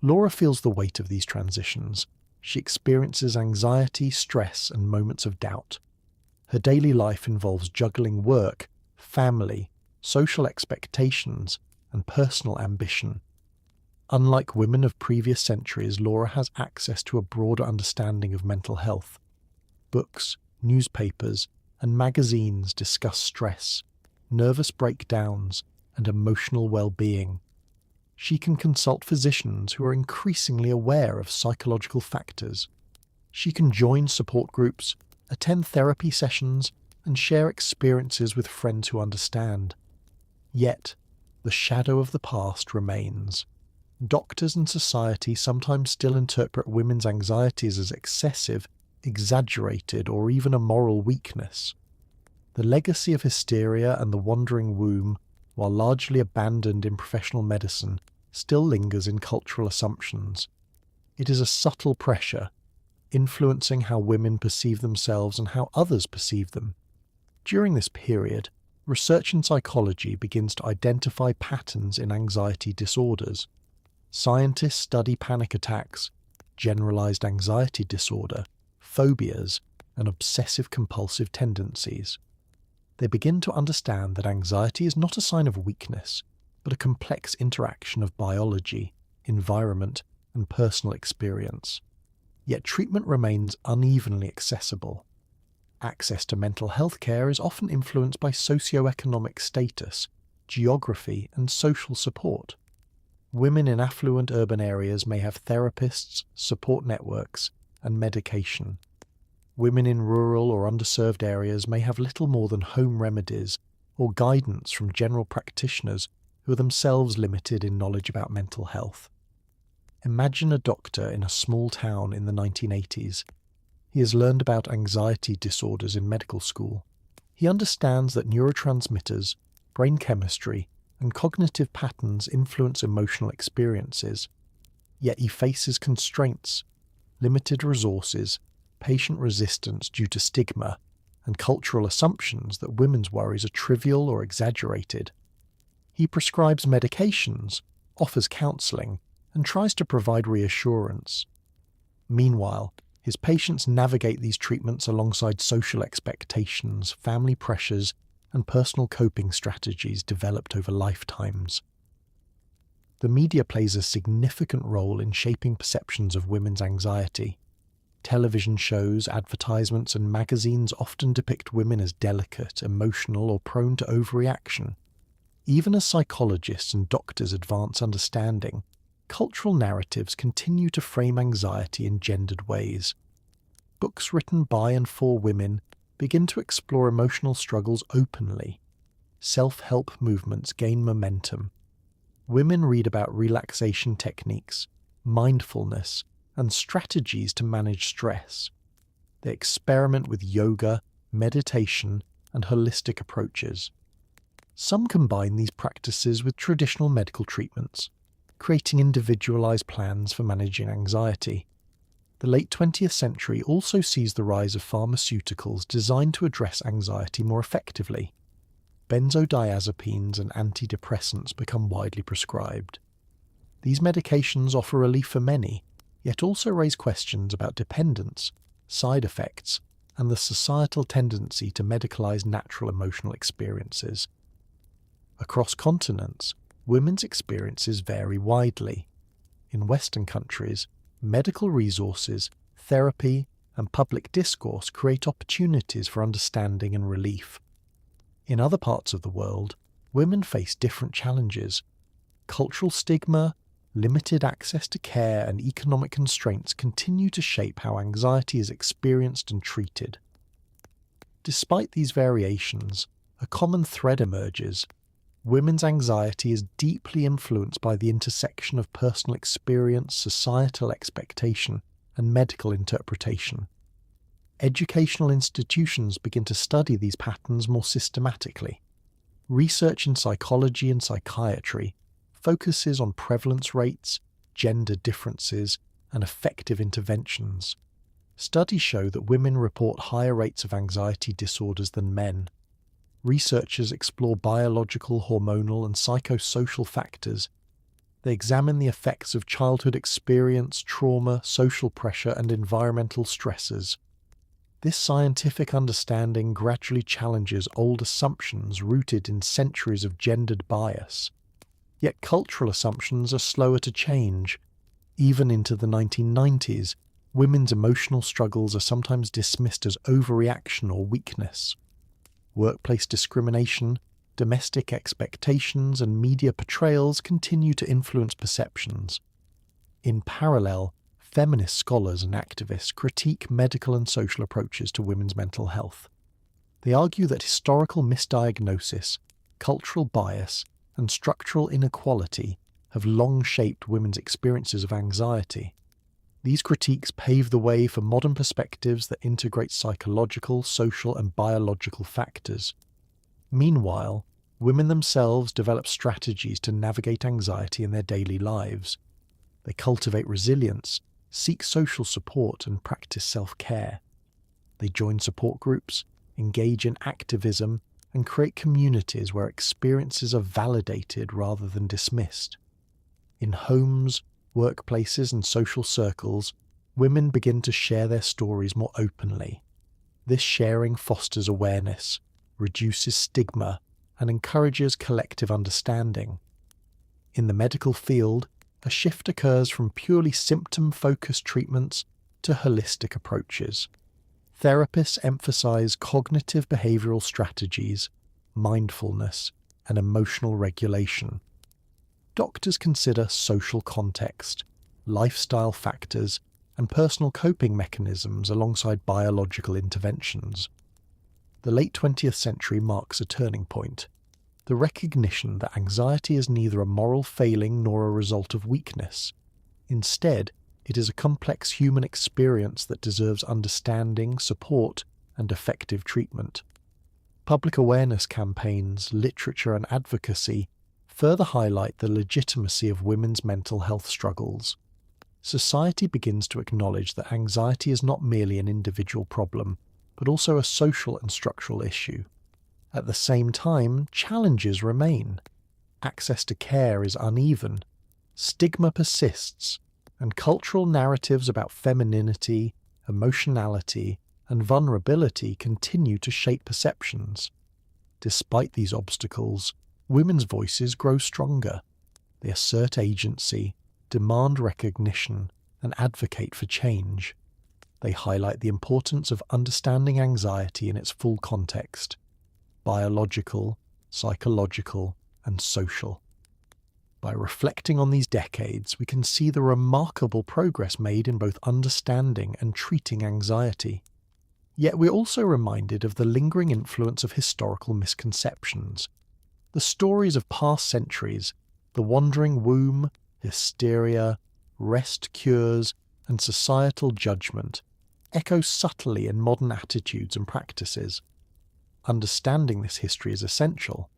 Laura feels the weight of these transitions. She experiences anxiety, stress, and moments of doubt. Her daily life involves juggling work, family, social expectations, and personal ambition. Unlike women of previous centuries, Laura has access to a broader understanding of mental health. Books, newspapers, and magazines discuss stress, nervous breakdowns, and emotional well-being. She can consult physicians who are increasingly aware of psychological factors. She can join support groups, attend therapy sessions, and share experiences with friends who understand. Yet, the shadow of the past remains. Doctors and society sometimes still interpret women's anxieties as excessive, exaggerated, or even a moral weakness. The legacy of hysteria and the wandering womb, while largely abandoned in professional medicine, still lingers in cultural assumptions. It is a subtle pressure, influencing how women perceive themselves and how others perceive them. During this period, research in psychology begins to identify patterns in anxiety disorders. Scientists study panic attacks, generalized anxiety disorder, phobias, and obsessive-compulsive tendencies. They begin to understand that anxiety is not a sign of weakness, but a complex interaction of biology, environment, and personal experience. Yet treatment remains unevenly accessible. Access to mental health care is often influenced by socioeconomic status, geography, and social support. Women in affluent urban areas may have therapists, support networks, and medication. Women in rural or underserved areas may have little more than home remedies or guidance from general practitioners who are themselves limited in knowledge about mental health. Imagine a doctor in a small town in the 1980s. He has learned about anxiety disorders in medical school. He understands that neurotransmitters, brain chemistry, and cognitive patterns influence emotional experiences. Yet he faces constraints, limited resources, patient resistance due to stigma, and cultural assumptions that women's worries are trivial or exaggerated. He prescribes medications, offers counselling, and tries to provide reassurance. Meanwhile, his patients navigate these treatments alongside social expectations, family pressures, and personal coping strategies developed over lifetimes. The media plays a significant role in shaping perceptions of women's anxiety. Television shows, advertisements, and magazines often depict women as delicate, emotional, or prone to overreaction. Even as psychologists and doctors advance understanding, cultural narratives continue to frame anxiety in gendered ways. Books written by and for women begin to explore emotional struggles openly. self-help movements gain momentum. Women read about relaxation techniques, mindfulness, and strategies to manage stress. They experiment with yoga, meditation, and holistic approaches. Some combine these practices with traditional medical treatments, creating individualized plans for managing anxiety. The late 20th century also sees the rise of pharmaceuticals designed to address anxiety more effectively. Benzodiazepines and antidepressants become widely prescribed. These medications offer relief for many, yet also raise questions about dependence, side effects, and the societal tendency to medicalize natural emotional experiences. Across continents, women's experiences vary widely. In Western countries, medical resources, therapy, and public discourse create opportunities for understanding and relief. In other parts of the world, women face different challenges. Cultural stigma, limited access to care, and economic constraints continue to shape how anxiety is experienced and treated. Despite these variations, a common thread emerges. Women's anxiety is deeply influenced by the intersection of personal experience, societal expectation, and medical interpretation. Educational institutions begin to study these patterns more systematically. Research in psychology and psychiatry focuses on prevalence rates, gender differences, and effective interventions. Studies show that women report higher rates of anxiety disorders than men. Researchers explore biological, hormonal, and psychosocial factors. They examine the effects of childhood experience, trauma, social pressure, and environmental stresses. This scientific understanding gradually challenges old assumptions rooted in centuries of gendered bias. Yet cultural assumptions are slower to change. Even into the 1990s, women's emotional struggles are sometimes dismissed as overreaction or weakness. Workplace discrimination, domestic expectations, and media portrayals continue to influence perceptions. In parallel, feminist scholars and activists critique medical and social approaches to women's mental health. They argue that historical misdiagnosis, cultural bias, and structural inequality have long shaped women's experiences of anxiety. These critiques pave the way for modern perspectives that integrate psychological, social, and biological factors. Meanwhile, women themselves develop strategies to navigate anxiety in their daily lives. They cultivate resilience, seek social support, and practice self-care. They join support groups, engage in activism, and create communities where experiences are validated rather than dismissed. In homes, workplaces, and social circles, women begin to share their stories more openly. This sharing fosters awareness, reduces stigma, and encourages collective understanding. In the medical field, a shift occurs from purely symptom-focused treatments to holistic approaches. Therapists emphasize cognitive behavioral strategies, mindfulness, and emotional regulation. Doctors consider social context, lifestyle factors, and personal coping mechanisms alongside biological interventions. The late 20th century marks a turning point. The recognition that anxiety is neither a moral failing nor a result of weakness. Instead, it is a complex human experience that deserves understanding, support, and effective treatment. Public awareness campaigns, literature, and advocacy further highlight the legitimacy of women's mental health struggles. Society begins to acknowledge that anxiety is not merely an individual problem, but also a social and structural issue. At the same time, challenges remain. Access to care is uneven, stigma persists, and cultural narratives about femininity, emotionality, and vulnerability continue to shape perceptions. Despite these obstacles, women's voices grow stronger. They assert agency, demand recognition, and advocate for change. They highlight the importance of understanding anxiety in its full context: biological, psychological, and social. By reflecting on these decades, we can see the remarkable progress made in both understanding and treating anxiety. Yet we're also reminded of the lingering influence of historical misconceptions. The stories of past centuries, the wandering womb, hysteria, rest cures, and societal judgment, echo subtly in modern attitudes and practices. Understanding this history is essential.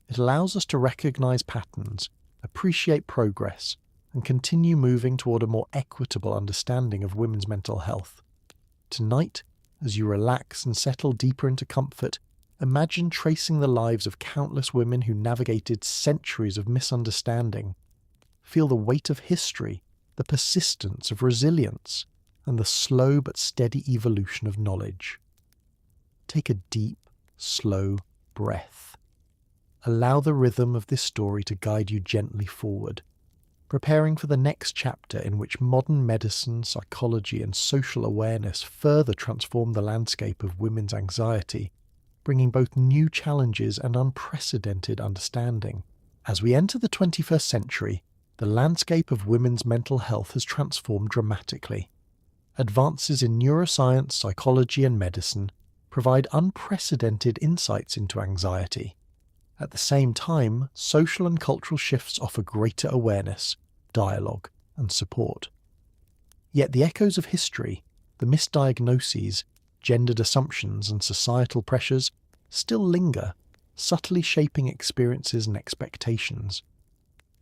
It allows us to recognize patterns, appreciate progress, and continue moving toward a more equitable understanding of women's mental health. Tonight, as you relax and settle deeper into comfort, imagine tracing the lives of countless women who navigated centuries of misunderstanding. Feel the weight of history, the persistence of resilience, and the slow but steady evolution of knowledge. Take a deep, slow breath. Allow the rhythm of this story to guide you gently forward, preparing for the next chapter in which modern medicine, psychology, and social awareness further transform the landscape of women's anxiety, bringing both new challenges and unprecedented understanding. As we enter the 21st century, the landscape of women's mental health has transformed dramatically. Advances in neuroscience, psychology, and medicine provide unprecedented insights into anxiety. At the same time, social and cultural shifts offer greater awareness, dialogue, and support. Yet the echoes of history, the misdiagnoses, gendered assumptions, and societal pressures still linger, subtly shaping experiences and expectations.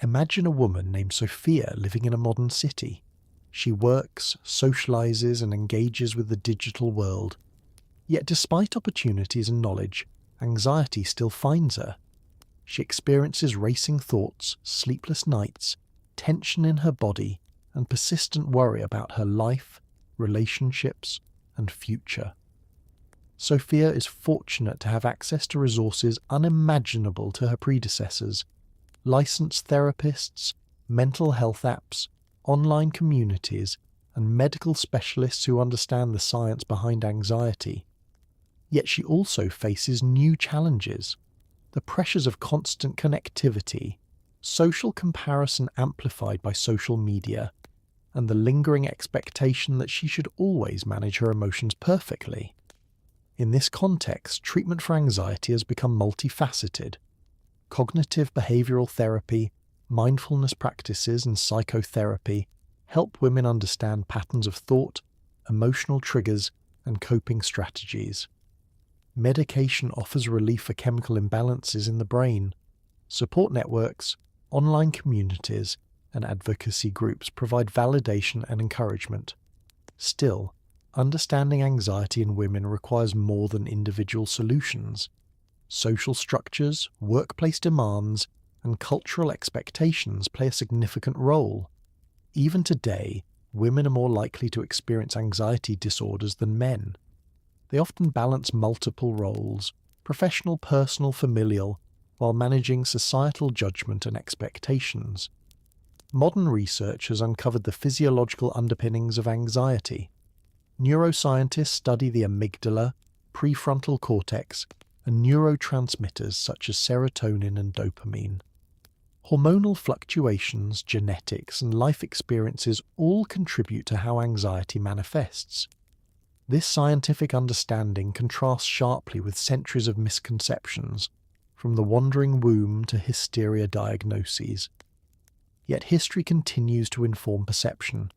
Imagine a woman named Sophia living in a modern city. She works, socializes, and engages with the digital world. Yet despite opportunities and knowledge, anxiety still finds her. She experiences racing thoughts, sleepless nights, tension in her body, and persistent worry about her life, relationships, and future. Sophia is fortunate to have access to resources unimaginable to her predecessors: licensed therapists, mental health apps, online communities, and medical specialists who understand the science behind anxiety. Yet she also faces new challenges: the pressures of constant connectivity, social comparison amplified by social media, and the lingering expectation that she should always manage her emotions perfectly. In this context, treatment for anxiety has become multifaceted. Cognitive behavioral therapy, mindfulness practices, and psychotherapy help women understand patterns of thought, emotional triggers, and coping strategies. Medication offers relief for chemical imbalances in the brain. Support networks, online communities, and advocacy groups provide validation and encouragement. Still, understanding anxiety in women requires more than individual solutions. Social structures, workplace demands, and cultural expectations play a significant role. Even today, women are more likely to experience anxiety disorders than men. They often balance multiple roles, professional, personal, familial, while managing societal judgment and expectations. Modern research has uncovered the physiological underpinnings of anxiety. Neuroscientists study the amygdala, prefrontal cortex, and neurotransmitters such as serotonin and dopamine. Hormonal fluctuations, genetics, and life experiences all contribute to how anxiety manifests. This scientific understanding contrasts sharply with centuries of misconceptions, from the wandering womb to hysteria diagnoses. Yet history continues to inform perception.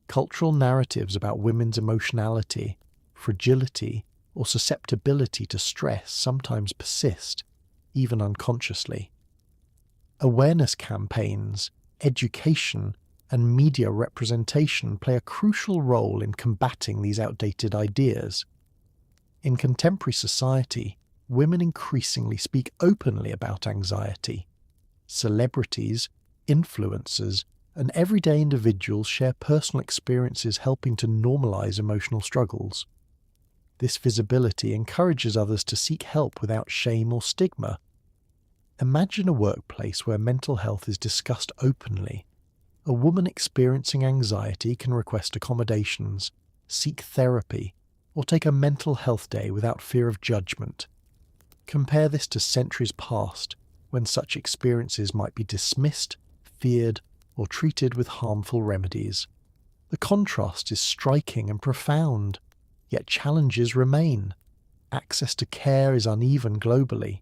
Cultural narratives about women's emotionality, fragility, or susceptibility to stress sometimes persist, even unconsciously. Awareness campaigns, education, and media representation play a crucial role in combating these outdated ideas. In contemporary society, women increasingly speak openly about anxiety. Celebrities, influencers, and everyday individuals share personal experiences helping to normalize emotional struggles. This visibility encourages others to seek help without shame or stigma. Imagine a workplace where mental health is discussed openly. A woman experiencing anxiety can request accommodations, seek therapy, or take a mental health day without fear of judgment. Compare this to centuries past, when such experiences might be dismissed, feared, or treated with harmful remedies. The contrast is striking and profound, yet challenges remain. Access to care is uneven globally.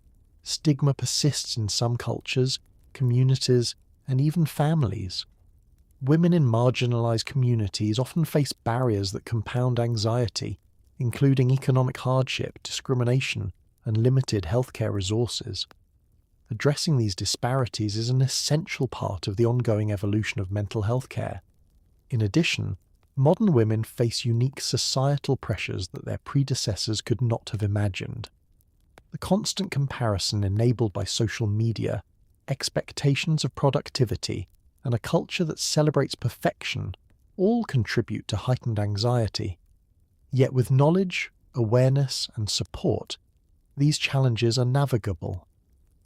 stigma persists in some cultures, communities, and even families. Women in marginalised communities often face barriers that compound anxiety, including economic hardship, discrimination, and limited healthcare resources. Addressing these disparities is an essential part of the ongoing evolution of mental health care. In addition, modern women face unique societal pressures that their predecessors could not have imagined. The constant comparison enabled by social media, expectations of productivity, and a culture that celebrates perfection all contribute to heightened anxiety. Yet with knowledge, awareness, and support, these challenges are navigable.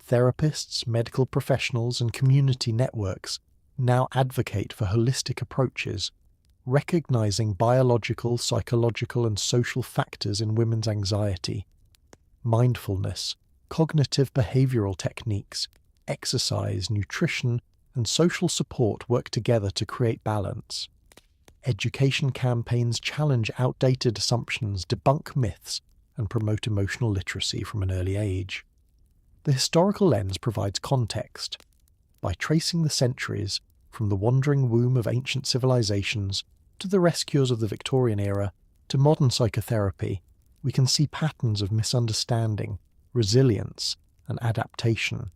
Therapists, medical professionals, and community networks now advocate for holistic approaches, recognizing biological, psychological, and social factors in women's anxiety. Mindfulness, cognitive behavioral techniques, exercise, nutrition, and social support work together to create balance. Education campaigns challenge outdated assumptions, debunk myths, and promote emotional literacy from an early age. The historical lens provides context. By tracing the centuries, from the wandering womb of ancient civilizations to the rescuers of the Victorian era to modern psychotherapy, we can see patterns of misunderstanding, resilience, and adaptation.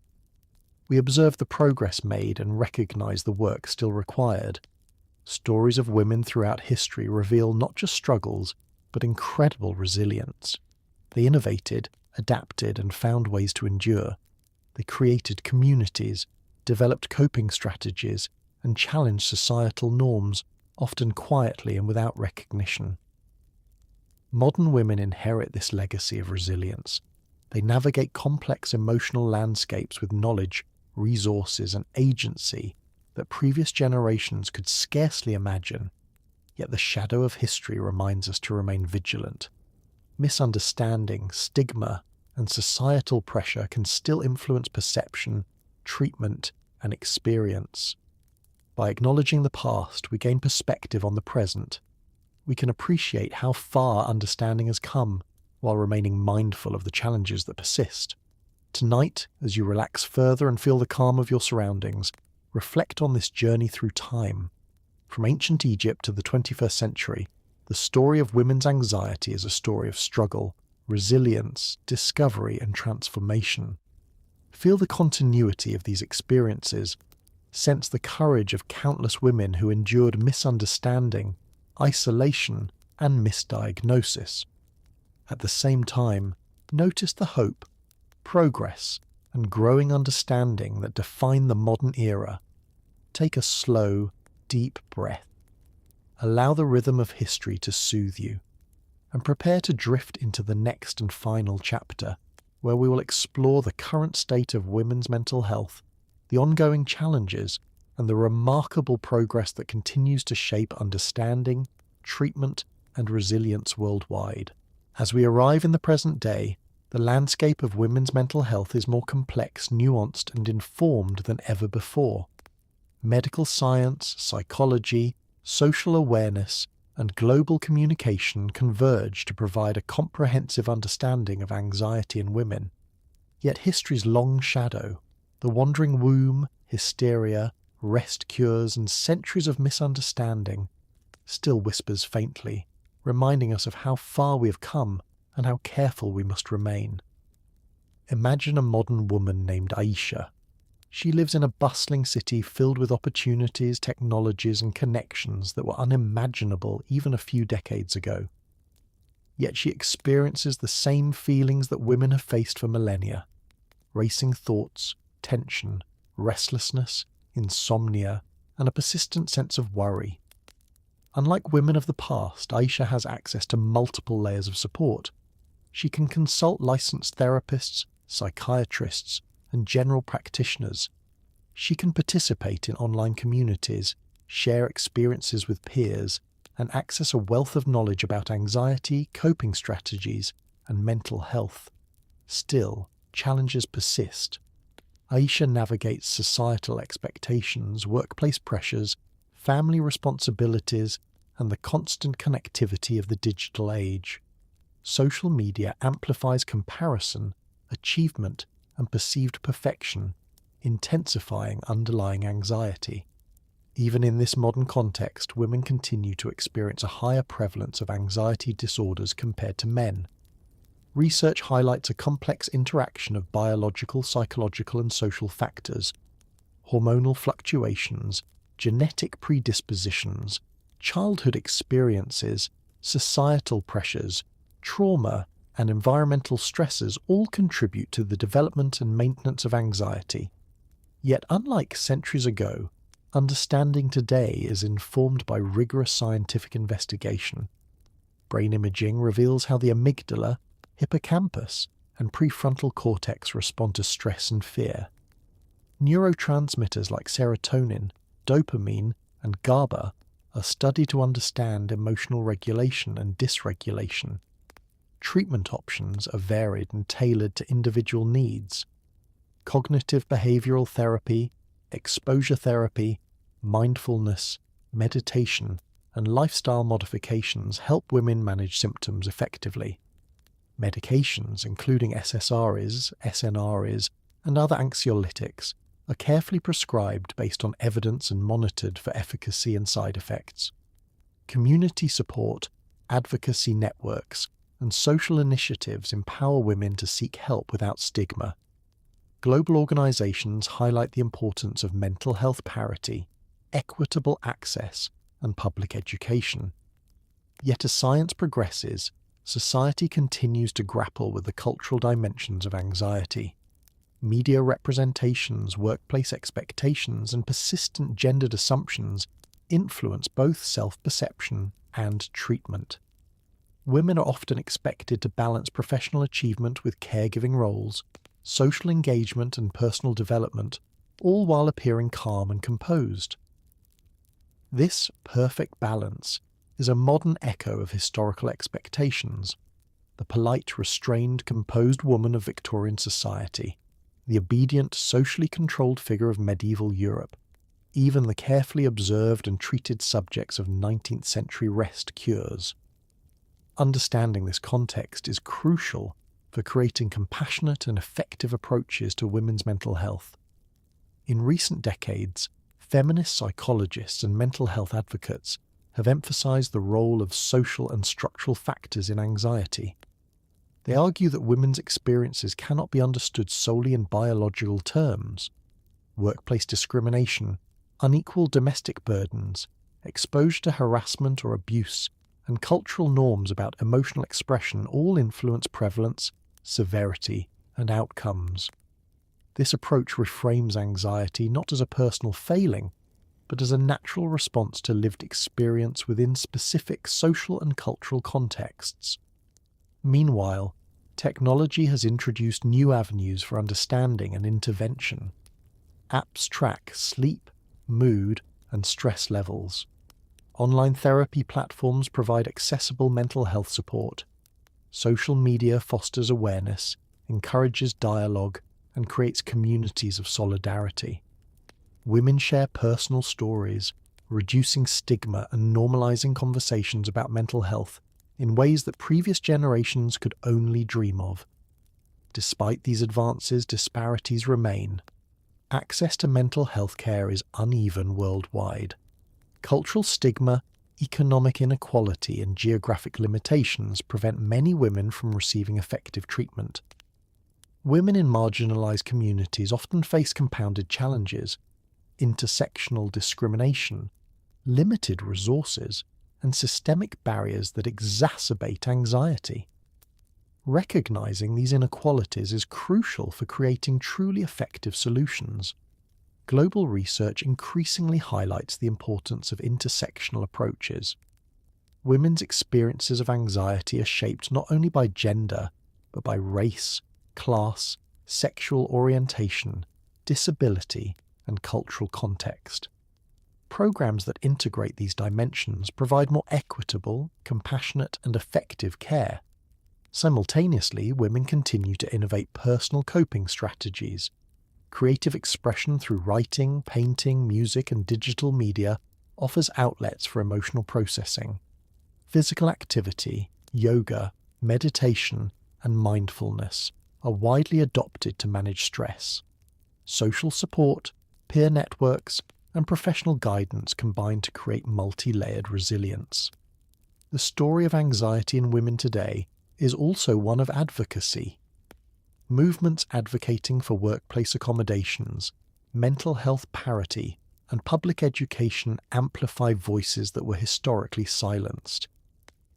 We observe the progress made and recognize the work still required. Stories of women throughout history reveal not just struggles, but incredible resilience. They innovated, adapted, and found ways to endure. They created communities, developed coping strategies, and challenged societal norms, often quietly and without recognition. Modern women inherit this legacy of resilience. They navigate complex emotional landscapes with knowledge, resources, and agency that previous generations could scarcely imagine. Yet the shadow of history reminds us to remain vigilant. Misunderstanding, stigma, and societal pressure can still influence perception, treatment, and experience. By acknowledging the past, we gain perspective on the present. We can appreciate how far understanding has come, while remaining mindful of the challenges that persist. Tonight, as you relax further and feel the calm of your surroundings, reflect on this journey through time. From ancient Egypt to the 21st century, the story of women's anxiety is a story of struggle, resilience, discovery, and transformation. Feel the continuity of these experiences. Sense the courage of countless women who endured misunderstanding, isolation, and misdiagnosis. At the same time, notice the hope, progress, and growing understanding that define the modern era. Take a slow, deep breath. Allow the rhythm of history to soothe you, and prepare to drift into the next and final chapter, where we will explore the current state of women's mental health, the ongoing challenges, and the remarkable progress that continues to shape understanding, treatment, and resilience worldwide. As we arrive in the present day, the landscape of women's mental health is more complex, nuanced, and informed than ever before. Medical science, psychology, social awareness, and global communication converge to provide a comprehensive understanding of anxiety in women. Yet history's long shadow, the wandering womb, hysteria, rest cures, and centuries of misunderstanding, still whispers faintly, reminding us of how far we have come and how careful we must remain. Imagine a modern woman named Aisha. She lives in a bustling city filled with opportunities, technologies, and connections that were unimaginable even a few decades ago. Yet she experiences the same feelings that women have faced for millennia: racing thoughts, tension, restlessness, insomnia, and a persistent sense of worry. Unlike women of the past, Aisha has access to multiple layers of support. She can consult licensed therapists, psychiatrists, and general practitioners. She can participate in online communities, share experiences with peers, and access a wealth of knowledge about anxiety, coping strategies, and mental health. Still, challenges persist. Aisha navigates societal expectations, workplace pressures, family responsibilities, and the constant connectivity of the digital age. Social media amplifies comparison, achievement, and perceived perfection, intensifying underlying anxiety. Even in this modern context, women continue to experience a higher prevalence of anxiety disorders compared to men. Research highlights a complex interaction of biological, psychological, and social factors, hormonal fluctuations, genetic predispositions, childhood experiences, societal pressures, trauma, and environmental stresses all contribute to the development and maintenance of anxiety. Yet, unlike centuries ago, understanding today is informed by rigorous scientific investigation. Brain imaging reveals how the amygdala, hippocampus, and prefrontal cortex respond to stress and fear. Neurotransmitters like serotonin, dopamine, and GABA are studied to understand emotional regulation and dysregulation. Treatment options are varied and tailored to individual needs. Cognitive behavioral therapy, exposure therapy, mindfulness, meditation, and lifestyle modifications help women manage symptoms effectively. Medications, including SSRIs, SNRIs, and other anxiolytics, are carefully prescribed based on evidence and monitored for efficacy and side effects. Community support, advocacy networks, and social initiatives empower women to seek help without stigma. Global organizations highlight the importance of mental health parity, equitable access, and public education. Yet as science progresses, society continues to grapple with the cultural dimensions of anxiety. Media representations, workplace expectations, and persistent gendered assumptions influence both self-perception and treatment. Women are often expected to balance professional achievement with caregiving roles, social engagement and personal development, all while appearing calm and composed. This perfect balance is a modern echo of historical expectations. The polite, restrained, composed woman of Victorian society, the obedient, socially controlled figure of medieval Europe, even the carefully observed and treated subjects of 19th century rest cures. Understanding this context is crucial for creating compassionate and effective approaches to women's mental health. In recent decades, feminist psychologists and mental health advocates have emphasized the role of social and structural factors in anxiety. They argue that women's experiences cannot be understood solely in biological terms. Workplace discrimination, unequal domestic burdens, exposure to harassment or abuse, and cultural norms about emotional expression all influence prevalence, severity, and outcomes. This approach reframes anxiety not as a personal failing, but as a natural response to lived experience within specific social and cultural contexts. Meanwhile, technology has introduced new avenues for understanding and intervention. Apps track sleep, mood, and stress levels. Online therapy platforms provide accessible mental health support. Social media fosters awareness, encourages dialogue, and creates communities of solidarity. Women share personal stories, reducing stigma and normalizing conversations about mental health in ways that previous generations could only dream of. Despite these advances, disparities remain. Access to mental health care is uneven worldwide. Cultural stigma, economic inequality, and geographic limitations prevent many women from receiving effective treatment. Women in marginalized communities often face compounded challenges: intersectional discrimination, limited resources, and systemic barriers that exacerbate anxiety. Recognizing these inequalities is crucial for creating truly effective solutions. Global research increasingly highlights the importance of intersectional approaches. Women's experiences of anxiety are shaped not only by gender, but by race, class, sexual orientation, disability, and cultural context. Programs that integrate these dimensions provide more equitable, compassionate, and effective care. Simultaneously, women continue to innovate personal coping strategies. Creative expression through writing, painting, music, and digital media offers outlets for emotional processing. Physical activity, yoga, meditation, and mindfulness are widely adopted to manage stress. Social support, peer networks, and professional guidance combine to create multi-layered resilience. The story of anxiety in women today is also one of advocacy. Movements advocating for workplace accommodations, mental health parity, and public education amplify voices that were historically silenced.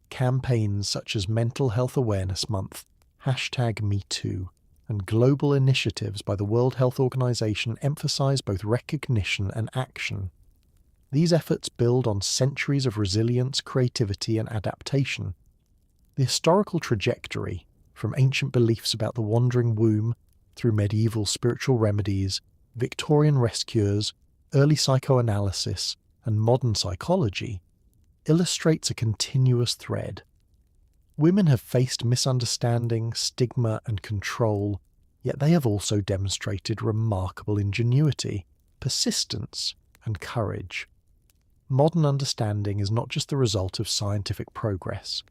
Campaigns such as Mental Health Awareness Month, #MeToo, and global initiatives by the World Health Organization emphasize both recognition and action. These efforts build on centuries of resilience, creativity, and adaptation. The historical trajectory, from ancient beliefs about the wandering womb through medieval spiritual remedies, Victorian rescuers, early psychoanalysis, and modern psychology, illustrates a continuous thread. Women have faced misunderstanding, stigma, and control, yet they have also demonstrated remarkable ingenuity, persistence, and courage. Modern understanding is not just the result of scientific progress.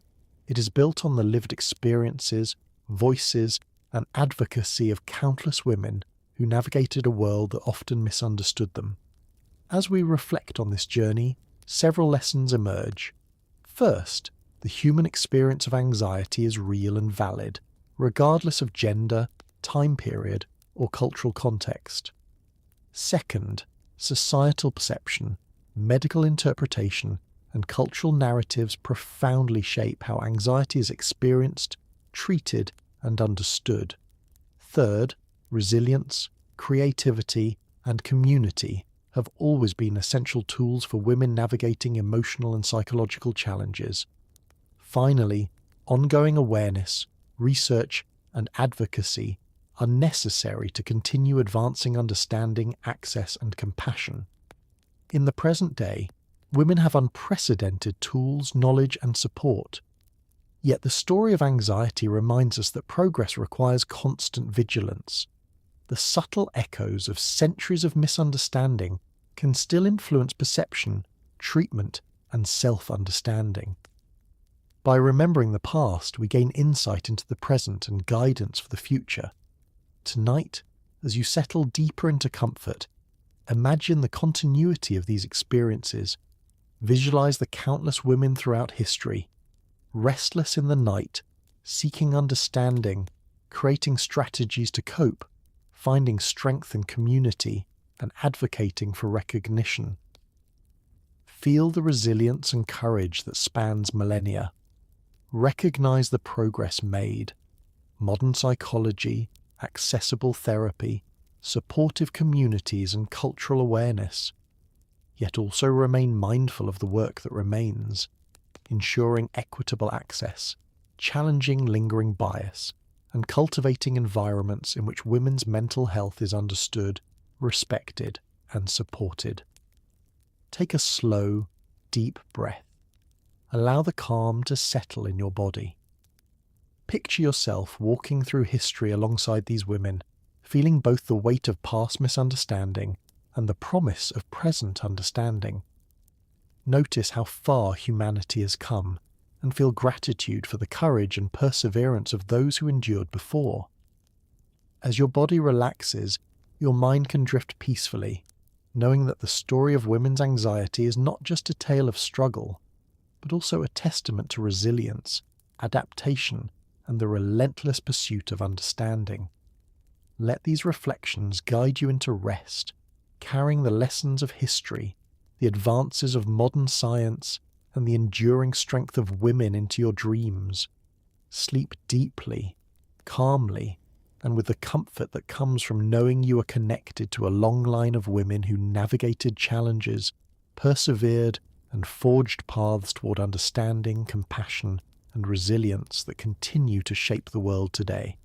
It is built on the lived experiences, voices, and advocacy of countless women who navigated a world that often misunderstood them. As we reflect on this journey, several lessons emerge. First, the human experience of anxiety is real and valid, regardless of gender, time period, or cultural context. Second, societal perception, medical interpretation, and cultural narratives profoundly shape how anxiety is experienced, treated, and understood. Third, resilience, creativity, and community have always been essential tools for women navigating emotional and psychological challenges. Finally, ongoing awareness, research, and advocacy are necessary to continue advancing understanding, access, and compassion. In the present day, women have unprecedented tools, knowledge, and support. Yet the story of anxiety reminds us that progress requires constant vigilance. The subtle echoes of centuries of misunderstanding can still influence perception, treatment, and self-understanding. By remembering the past, we gain insight into the present and guidance for the future. Tonight, as you settle deeper into comfort, imagine the continuity of these experiences. Visualize the countless women throughout history, restless in the night, seeking understanding, creating strategies to cope, finding strength in community, and advocating for recognition. Feel the resilience and courage that spans millennia. Recognize the progress made. Modern psychology, accessible therapy, supportive communities, and cultural awareness. Yet also remain mindful of the work that remains, ensuring equitable access, challenging lingering bias, and cultivating environments in which women's mental health is understood, respected, and supported. Take a slow, deep breath. Allow the calm to settle in your body. Picture yourself walking through history alongside these women, feeling both the weight of past misunderstanding and the promise of present understanding. Notice how far humanity has come, and feel gratitude for the courage and perseverance of those who endured before. As your body relaxes, your mind can drift peacefully, knowing that the story of women's anxiety is not just a tale of struggle, but also a testament to resilience, adaptation, and the relentless pursuit of understanding. Let these reflections guide you into rest, carrying the lessons of history, the advances of modern science, and the enduring strength of women into your dreams. Sleep deeply, calmly, and with the comfort that comes from knowing you are connected to a long line of women who navigated challenges, persevered, and forged paths toward understanding, compassion, and resilience that continue to shape the world today.